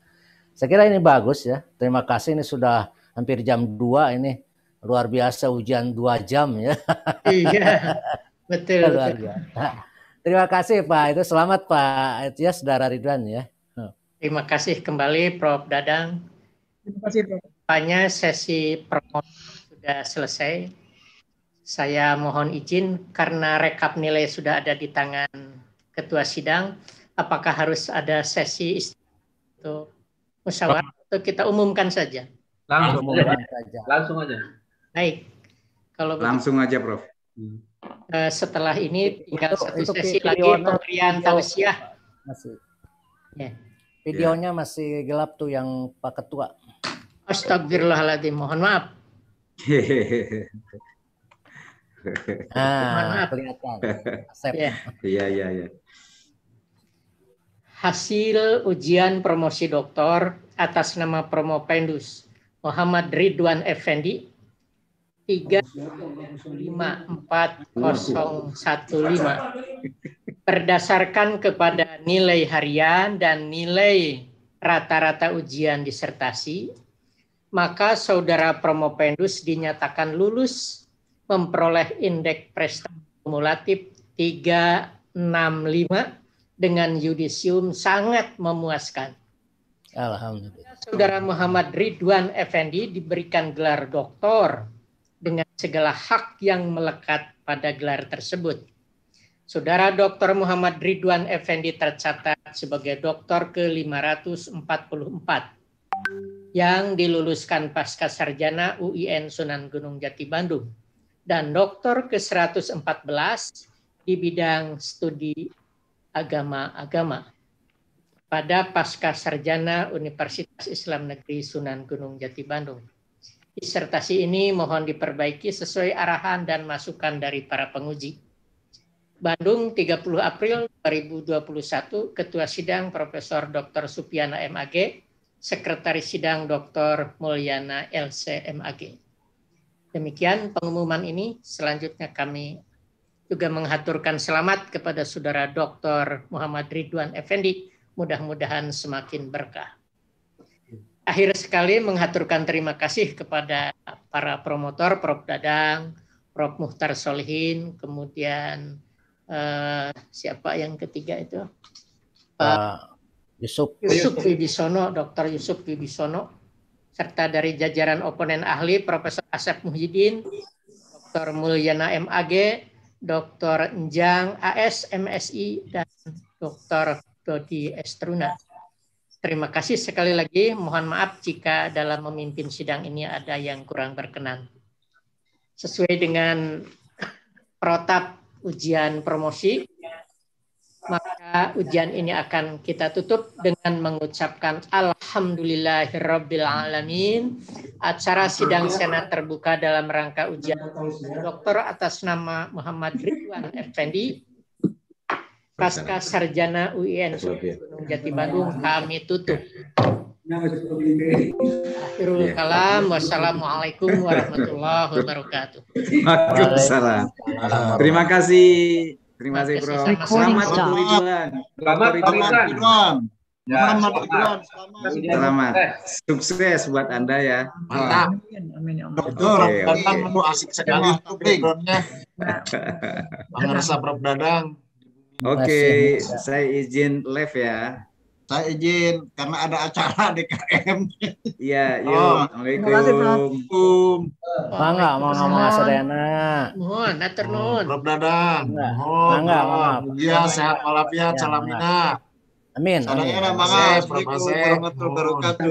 Saya kira ini bagus ya. Terima kasih, ini sudah hampir jam 2 ini. Luar biasa ujian 2 jam ya. Iya, betul. Luar biasa. Terima kasih Pak. Itu selamat Pak. Itu ya Saudara Ridwan ya. Terima kasih kembali Prof. Dadang. Terima kasih Prof. Rupanya sesi promosi sudah selesai. Saya mohon izin karena rekap nilai sudah ada di tangan Ketua Sidang. Apakah harus ada sesi untuk musyawarah atau kita umumkan saja? Langsung aja. Baik. Kalau langsung aja Prof. Setelah ini tinggal satu sesi lagi pemberian tausiah. Masih. Ya. Videonya masih gelap tuh yang Pak Ketua. Astagfirullahaladzim, mohon maaf. Kelihatan. Iya. Hasil ujian promosi doktor atas nama Promopendus Muhammad Ridwan Effendi 3,54015 berdasarkan kepada nilai harian dan nilai rata-rata ujian disertasi, maka saudara Promopendus dinyatakan lulus memperoleh indeks prestasi kumulatif 365 dengan yudisium sangat memuaskan. Alhamdulillah. Saudara Muhammad Ridwan Effendi diberikan gelar doktor dengan segala hak yang melekat pada gelar tersebut. Saudara Dr. Muhammad Ridwan Effendi tercatat sebagai doktor ke-544. yang diluluskan pasca sarjana UIN Sunan Gunung Jati Bandung dan doktor ke-114 di bidang studi agama-agama pada pasca sarjana Universitas Islam Negeri Sunan Gunung Jati Bandung. Disertasi ini mohon diperbaiki sesuai arahan dan masukan dari para penguji. Bandung, 30 April 2021, Ketua Sidang Profesor Dr. Supiana MAG, Sekretaris Sidang Dr. Mulyana LC MAG. Demikian pengumuman ini. Selanjutnya kami juga menghaturkan selamat kepada Saudara Dr. Muhammad Ridwan Effendi. Mudah-mudahan semakin berkah. Akhir sekali menghaturkan terima kasih kepada para promotor, Prof. Dadang, Prof. Muhtar Solihin, kemudian siapa yang ketiga itu? Pak Yusuf Wibisono, Dr. Yusuf Wibisono, serta dari jajaran oponen ahli Profesor Asep Muhyiddin, Dr. Mulyana MAG, Dr. Njang AS MSI, dan Dr. Dodi Estruna. Terima kasih sekali lagi. Mohon maaf jika dalam memimpin sidang ini ada yang kurang berkenan. Sesuai dengan protap ujian promosi, maka ujian ini akan kita tutup dengan mengucapkan Alhamdulillahirabbil alamin. Acara sidang senat terbuka dalam rangka ujian doktor atas nama Muhammad Ridwan Effendi, pasca sarjana UIN Gunung Jati Bandung, kami tutup. Akhirul kalam. Wassalamualaikum warahmatullahi wabarakatuh. Waalaikumsalam. Terima kasih. Terima kasih, Bro. Selamat Dr. Ridwan. Selamat Ridwan. Selamat. Sukses buat Anda ya. Mantap. Betul, Prof. Dadang itu asik sekali background-nya. Ngerasa Prof. Dadang. Oke, saya izin live ya. Saya izin karena ada acara DKM. Iya, yuk. Assalamualaikum. Mangga sadayana. Mohon atur nuhun. Prof. Dadang. Mohon. Iya, sehat walafiat, salamina. Amin. Sadayana mangga. Assalamualaikum warahmatullahi wabarakatuh.